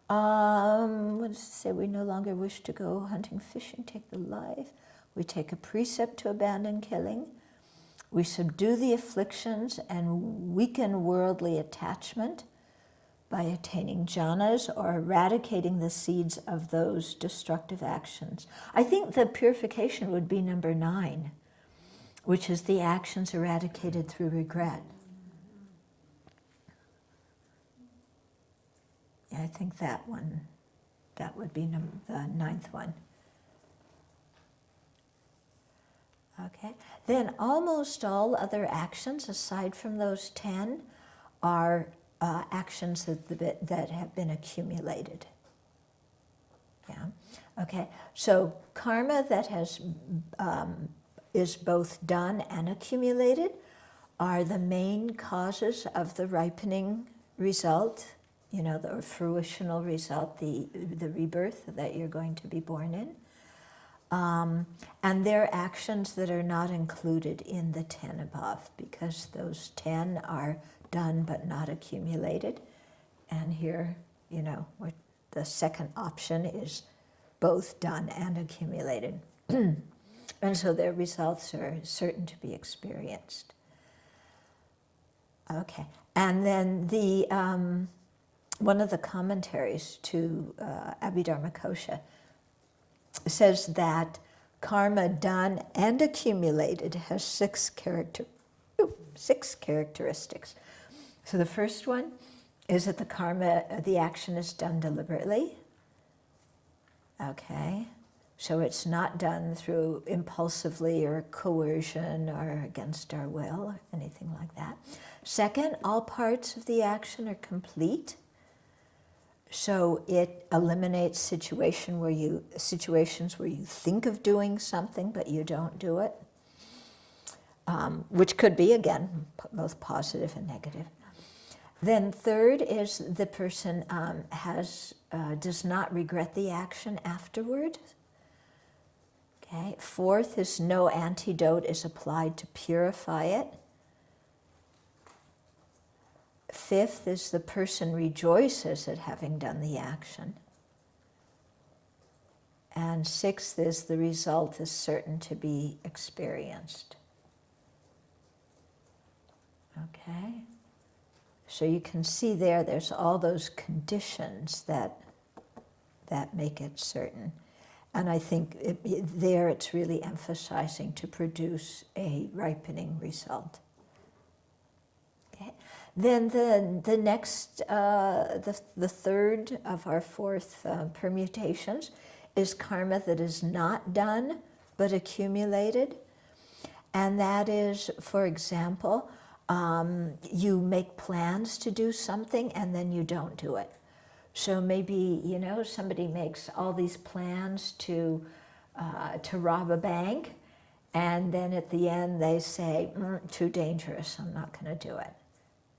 10. What does it say? We no longer wish to go hunting, fishing, take the life. We take a precept to abandon killing. We subdue the afflictions and weaken worldly attachment by attaining jhanas or eradicating the seeds of those destructive actions. I think the purification would be number 9, which is the actions eradicated through regret. Yeah, I think that would be the 9th one. Okay. Then almost all other actions, aside from those 10, are actions that have been accumulated. Yeah. Okay. So karma that is both done and accumulated are the main causes of the ripening result, the fruitional result, the rebirth that you're going to be born in. And they're actions that are not included in the 10 above, because those 10 are done but not accumulated. And here, the second option is both done and accumulated. And so their results are certain to be experienced. Okay, and then the one of the commentaries to Abhidharma Kosha says that karma done and accumulated has 6 characteristics. So the first one is that the action is done deliberately. Okay, so it's not done through impulsively or coercion or against our will or anything like that. Second, all parts of the action are complete. So it eliminates situations where you think of doing something but you don't do it, which could be, again, both positive and negative. Then third is the person does not regret the action afterward. Okay. Fourth is no antidote is applied to purify it. Fifth is the person rejoices at having done the action. And sixth is the result is certain to be experienced. Okay? So you can see there's all those conditions that make it certain. And I think there it's really emphasizing to produce a ripening result. Okay. Then the next, the third of our fourth permutations is karma that is not done but accumulated. And that is, for example, you make plans to do something and then you don't do it. So maybe, you know, somebody makes all these plans to rob a bank, and then at the end they say, too dangerous, I'm not going to do it.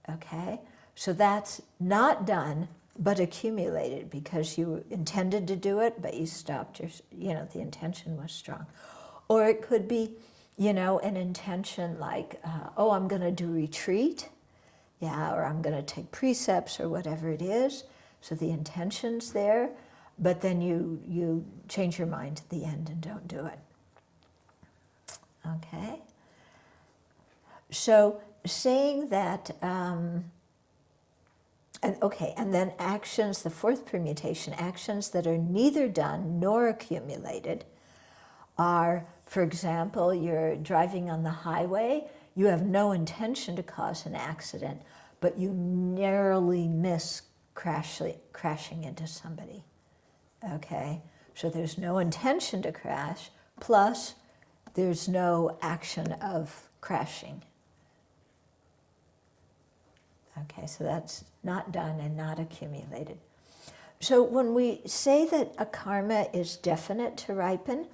Okay? So that's not done, but accumulated, because you intended to do it, but you stopped the intention was strong. Or it could be, you know, an intention like, oh, I'm going to do retreat, or I'm going to take precepts, or whatever it is. So the intention's there, but then you change your mind at the end and don't do it. Okay? So saying that, and then actions, the fourth permutation, actions that are neither done nor accumulated are, for example, you're driving on the highway, you have no intention to cause an accident, but you narrowly miss crashing into somebody. Okay? So there's no intention to crash, plus there's no action of crashing. Okay, so that's not done and not accumulated. So when we say that a karma is definite to ripen,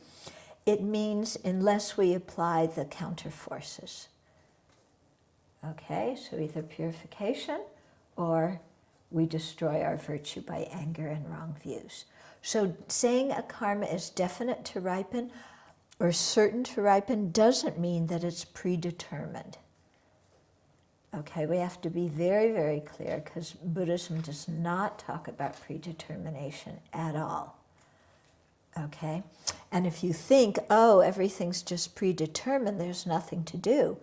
it means unless we apply the counter forces. Okay, so either purification or we destroy our virtue by anger and wrong views. So saying a karma is definite to ripen or certain to ripen doesn't mean that it's predetermined. Okay, we have to be very, very clear, because Buddhism does not talk about predetermination at all. Okay? And if you think, oh, everything's just predetermined, there's nothing to do,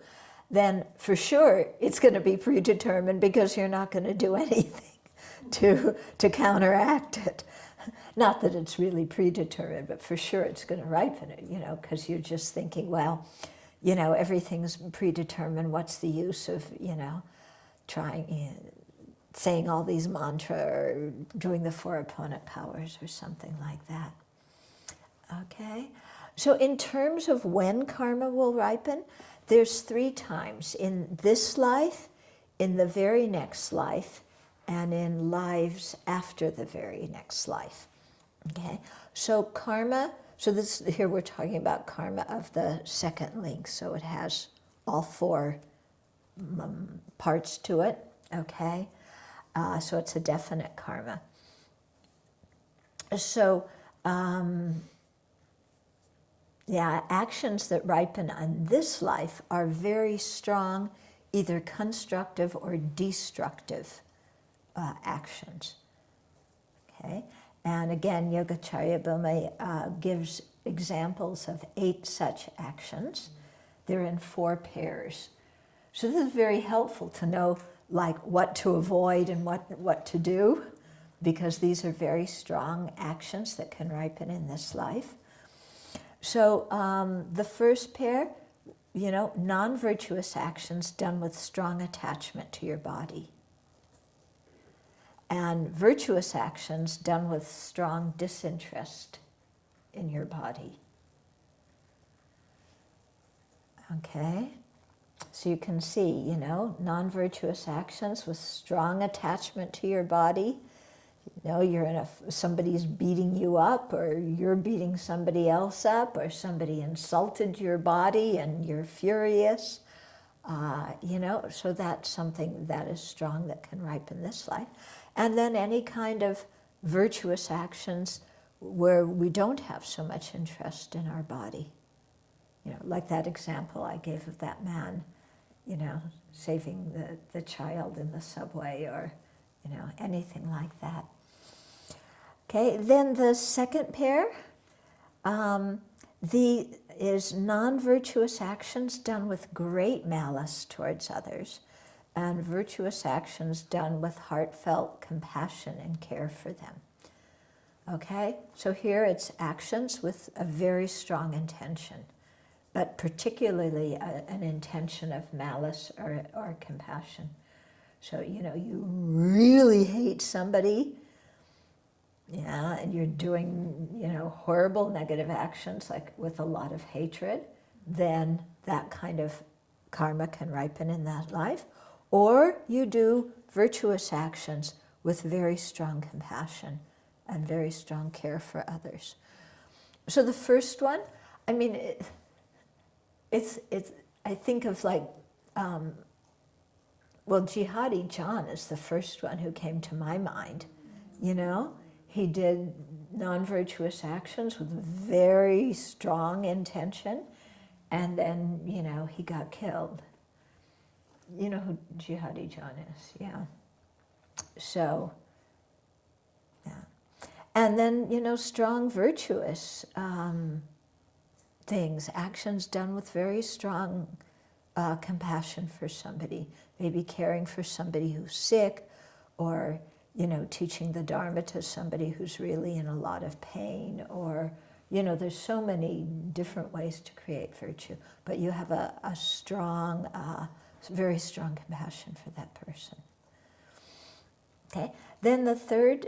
then for sure it's going to be predetermined, because you're not going to do anything to counteract it. Not that it's really predetermined, but for sure it's going to ripen it, you know, because you're just thinking, well, you know, everything's predetermined. What's the use of, you know, saying all these mantra or doing the four opponent powers or something like that. Okay? So in terms of when karma will ripen, there's 3 times: in this life, in the very next life, and in lives after the very next life. Okay? So karma, so this here we're talking about karma of the second link, so it has all 4 parts to it. Okay? So it's a definite karma. So, actions that ripen on this life are very strong, either constructive or destructive actions. Okay? And again, Yogacarya Bhuma gives examples of 8 such actions. They're in 4 pairs. So this is very helpful to know, like, what to avoid and what to do, because these are very strong actions that can ripen in this life. So the first pair, you know, non-virtuous actions done with strong attachment to your body, and virtuous actions done with strong disinterest in your body. Okay? So you can see, you know, non-virtuous actions with strong attachment to your body. You know, you're somebody's beating you up, or you're beating somebody else up, or somebody insulted your body and you're furious. You know, so that's something that is strong that can ripen this life. And then any kind of virtuous actions where we don't have so much interest in our body. You know, like that example I gave of that man, you know, saving the child in the subway, or, you know, anything like that. Okay, then the second pair is non-virtuous actions done with great malice towards others, and virtuous actions done with heartfelt compassion and care for them. Okay, so here it's actions with a very strong intention, but particularly an intention of malice or compassion. So, you know, you really hate somebody, yeah, and you're doing, you know, horrible negative actions, like with a lot of hatred, then that kind of karma can ripen in that life. Or you do virtuous actions with very strong compassion and very strong care for others. So the first one, I mean, it's I think of like, well, Jihadi John is the first one who came to my mind, you know? He did non-virtuous actions with very strong intention, and then, you know, he got killed. You know who Jihadi John is, yeah. So, yeah. And then, you know, strong virtuous things, actions done with very strong compassion for somebody, maybe caring for somebody who's sick, or, you know, teaching the Dharma to somebody who's really in a lot of pain, or, you know, there's so many different ways to create virtue, but you have a strong, very strong compassion for that person. Okay, then the third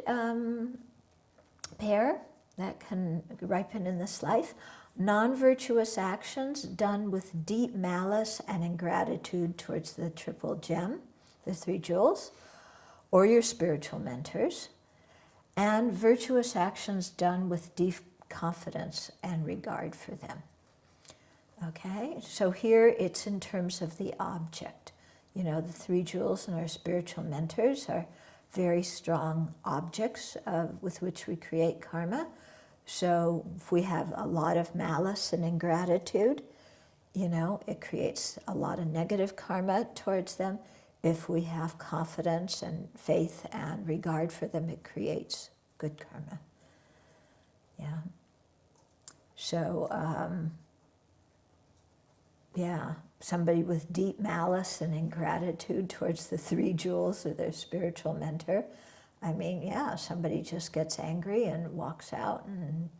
pair that can ripen in this life, non-virtuous actions done with deep malice and ingratitude towards the triple gem, the three jewels, or your spiritual mentors, and virtuous actions done with deep confidence and regard for them. Okay, so here it's in terms of the object. You know, the three jewels and our spiritual mentors are very strong objects with which we create karma. So if we have a lot of malice and ingratitude, you know, it creates a lot of negative karma towards them. If we have confidence and faith and regard for them, it creates good karma. Yeah. So, yeah, somebody with deep malice and ingratitude towards the three jewels or their spiritual mentor, I mean, yeah, somebody just gets angry and walks out and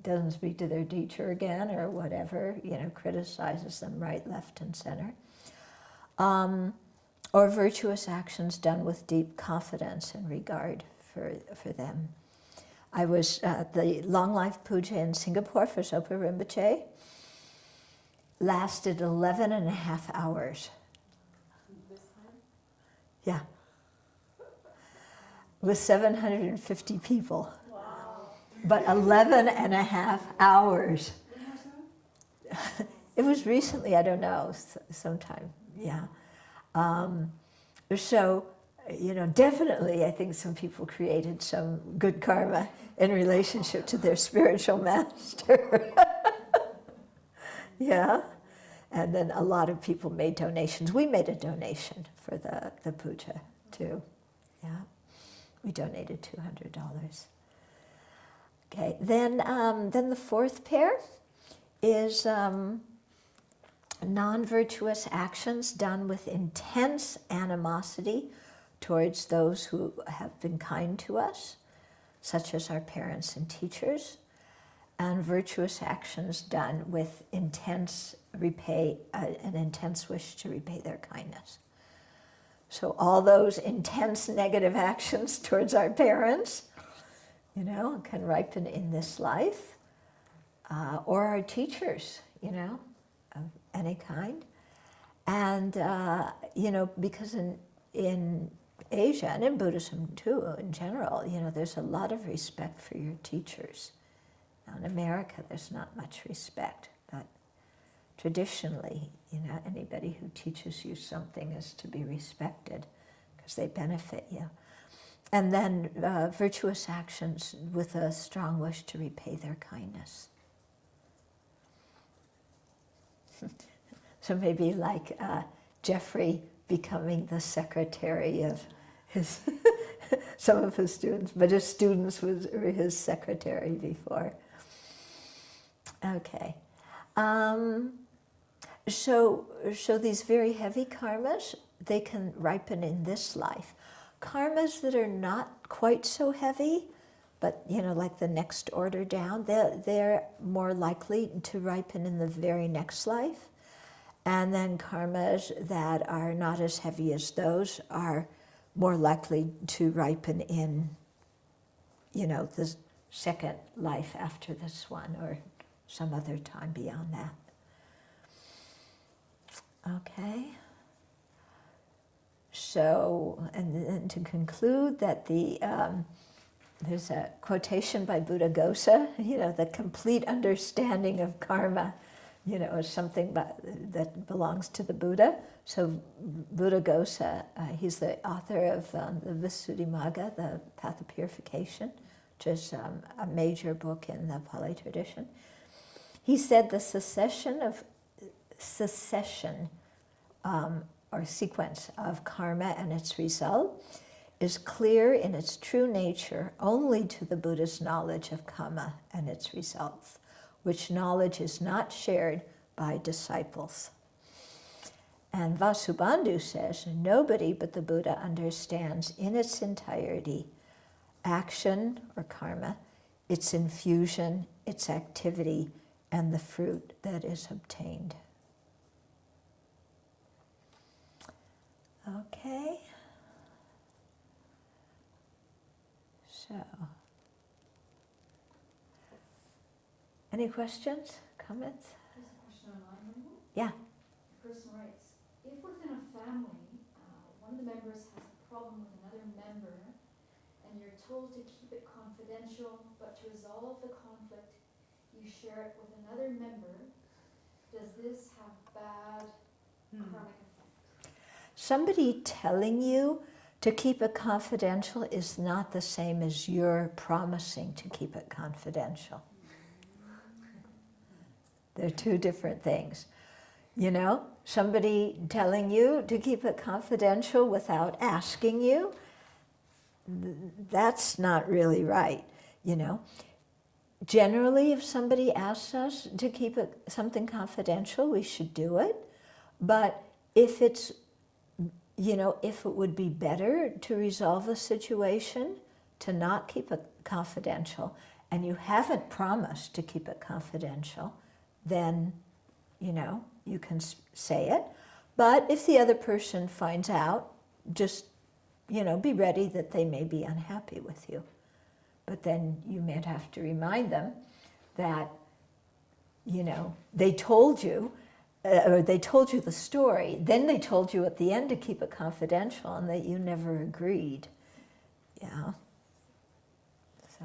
doesn't speak to their teacher again or whatever, you know, criticizes them right, left, and center. Or virtuous actions done with deep confidence and regard for them. I was at the Long Life Puja in Singapore for Sopa Rinpoche. Lasted 11 and a half hours. This time? Yeah. With 750 people. Wow. But 11 and a half hours. It was recently, I don't know, sometime, yeah. So, you know, definitely I think some people created some good karma in relationship to their spiritual master. Yeah. And then a lot of people made donations. We made a donation for the puja too. Yeah. We donated $200. Okay. Then the fourth pair is non-virtuous actions done with intense animosity towards those who have been kind to us, such as our parents and teachers, and virtuous actions done with an intense wish to repay their kindness. So all those intense negative actions towards our parents, you know, can ripen in this life, or our teachers, you know, of any kind. And, you know, because in Asia and in Buddhism too, in general, you know, there's a lot of respect for your teachers. Now in America, there's not much respect, but traditionally, you know, anybody who teaches you something is to be respected because they benefit you. And then virtuous actions with a strong wish to repay their kindness. So maybe like Jeffrey becoming the secretary of his, some of his students, but his students were his secretary before. Okay. So these very heavy karmas, they can ripen in this life. karmas that are not quite so heavy, but like the next order down, they're more likely to ripen in the very next life. And then karmas that are not as heavy as those are more likely to ripen in, the second life after this one or some other time beyond that. Okay. So, and then to conclude that there's a quotation by Buddhaghosa, the complete understanding of karma, is something that belongs to the Buddha. So Buddhaghosa, he's the author of the Visuddhimagga, the Path of Purification, which is a major book in the Pali tradition. He said the succession or sequence of karma and its result is clear in its true nature only to the Buddha's knowledge of karma and its results, which knowledge is not shared by disciples. And Vasubandhu says, nobody but the Buddha understands in its entirety action or karma, its infusion, its activity, and the fruit that is obtained. Okay. So, any questions, comments? There's a question online, Lamrim. Yeah. The person writes, if within a family, one of the members has a problem with another member, and you're told to keep it confidential, but to resolve the conflict, you share it with another member, does this have bad karmic effect? Somebody telling you to keep it confidential is not the same as you're promising to keep it confidential. They're two different things. Somebody telling you to keep it confidential without asking you, that's not really right, Generally, if somebody asks us to keep something confidential, we should do it. But if it's, if it would be better to resolve a situation to not keep it confidential, and you haven't promised to keep it confidential, then, you can say it. But if the other person finds out, just, be ready that they may be unhappy with you. But then you might have to remind them that, they told you, or they told you the story, then they told you at the end to keep it confidential and that you never agreed. Yeah. So.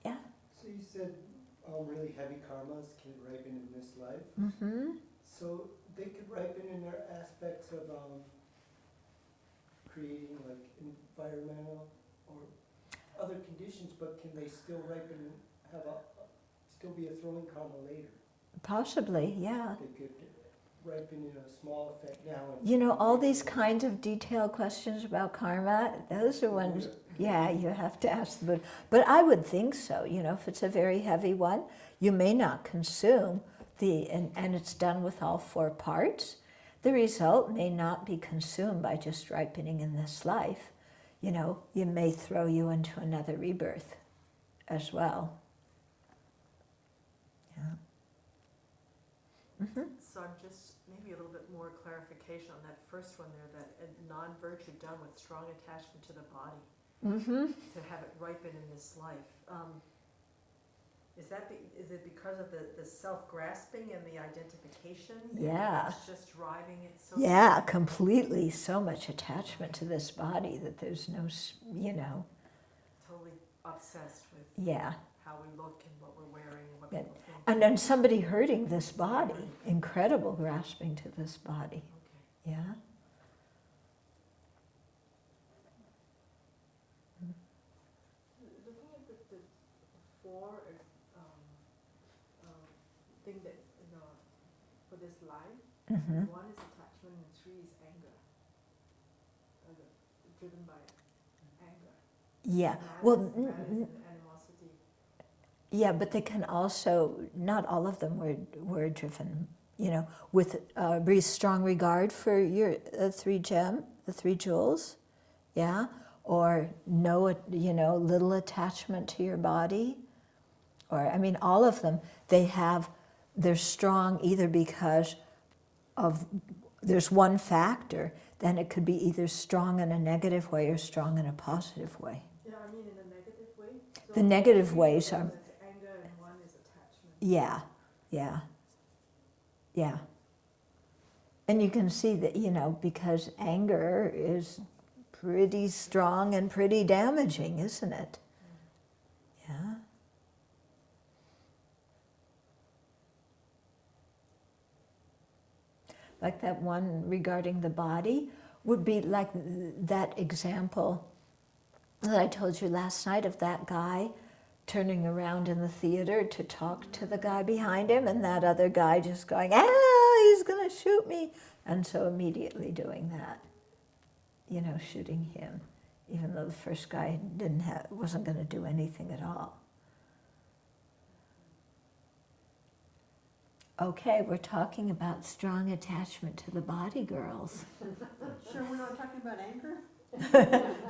Yeah. So you said really heavy karmas can ripen in this life. Mm-hmm. So they could ripen in their aspects of creating like environmental or other conditions, but can they still ripen and have still be a throwing karma later? Possibly, yeah. They could ripen in a small effect now. And All these kinds of detailed questions about karma, those are ones, yeah, you have to ask the Buddha. But I would think so, if it's a very heavy one, you may not consume and it's done with all 4 parts. The result may not be consumed by just ripening in this life. You may throw you into another rebirth as well. Yeah. Mm-hmm. So I'm just, maybe a little bit more clarification on that first one there, that a non-virtue done with strong attachment to the body, Mm-hmm. to have it ripen in this life. Is it because of the self-grasping and the identification? Yeah. It's just driving it so... Yeah, completely. So much attachment to this body that there's no, Totally obsessed with yeah. how we look and what we're wearing and what Yeah. people think. And then somebody hurting this body, incredible grasping to this body. Okay. Yeah. Looking at the 4 thing that, for this life, Mm-hmm. 1 is attachment and 3 is anger. Driven by anger. Yeah. Malice, Well, malice and animosity. yeah, but they can also, not all of them were driven with strong regard for your three jewels, yeah, or no, little attachment to your body, or all of them. They're strong either because of there's one factor. Then it could be either strong in a negative way or strong in a positive way. Yeah, I mean in a negative way. So The negative three ways of are, them is anger and one is attachment. yeah. And you can see that, because anger is pretty strong and pretty damaging, isn't it? Yeah. Like that one regarding the body would be like that example that I told you last night of that guy turning around in the theater to talk to the guy behind him, and that other guy just going, he's going to shoot me. And so immediately doing that, shooting him, even though the first guy wasn't going to do anything at all. Okay, we're talking about strong attachment to the body, girls. Sure, we're not talking about anger?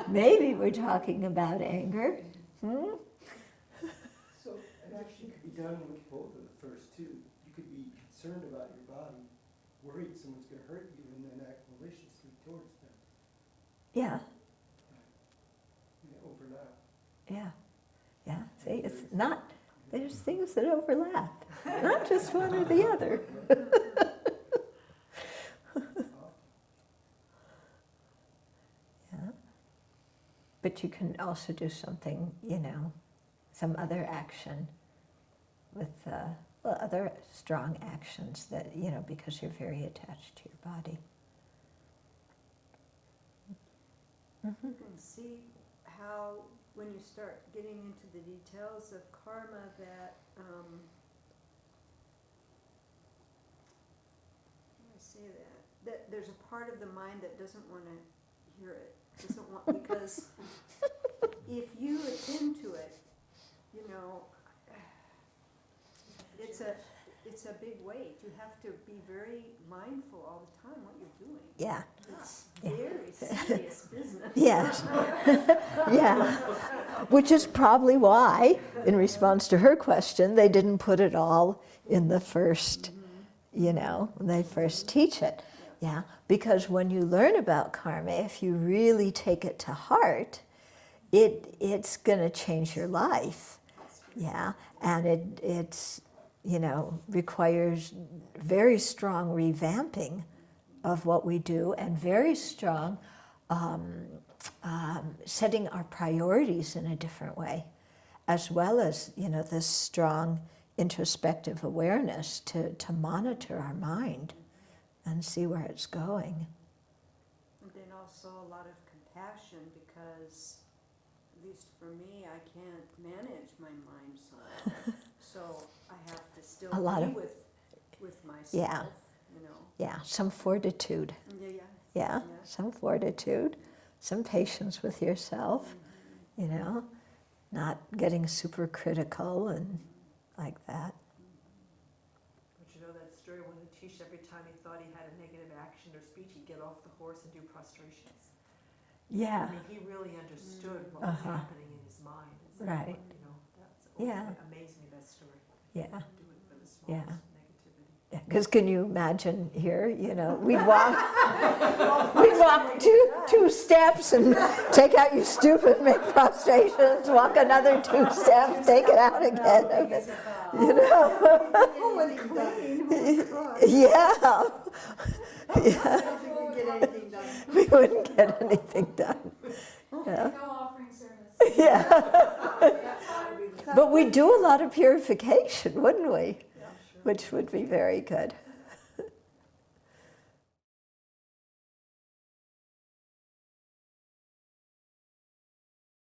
Maybe we're talking about anger. So it actually could be done with both of the first two. You could be concerned about your body, worried someone's going to hurt you, and then act maliciously towards them. Yeah, And they overlap. yeah. See, it's not, there's things that overlap, not just one or the other. Yeah. But you can also do something, some other action with other strong actions that, because you're very attached to your body. You can see how, when you start getting into the details of karma, that, how do I say that? That there's a part of the mind that doesn't want to hear it, because if you attend to it, it's a big weight. You have to be very mindful all the time what you're doing. Yeah. It's very serious business. Yes. Yeah. Which is probably why, in response to her question, they didn't put it all in the first, when they first teach it. Yeah. Because when you learn about karma, if you really take it to heart, it's going to change your life. Yeah. And it's requires very strong revamping of what we do, and very strong setting our priorities in a different way, as well as, this strong introspective awareness to monitor our mind and see where it's going. And then also a lot of compassion, because, at least for me, I can't manage my mind so well. So I have to still be with myself, Yeah, some fortitude. Yeah. Yeah, some fortitude, some patience with yourself, not getting super critical and like that. But you know that story when the teacher, every time he thought he had a negative action or speech, he'd get off the horse and do prostrations. Yeah. I mean, he really understood what was happening in his mind. It's like, Right. That's amazed me, that story. Yeah. Do it for the smallest negativity. Because can you imagine here, we'd walk two steps and take out your stupid, make prostrations, walk another 2 steps, take it out again. Yeah. We wouldn't get anything done. Yeah. No offering service. Yeah. But we do a lot of purification, wouldn't we? Which would be very good.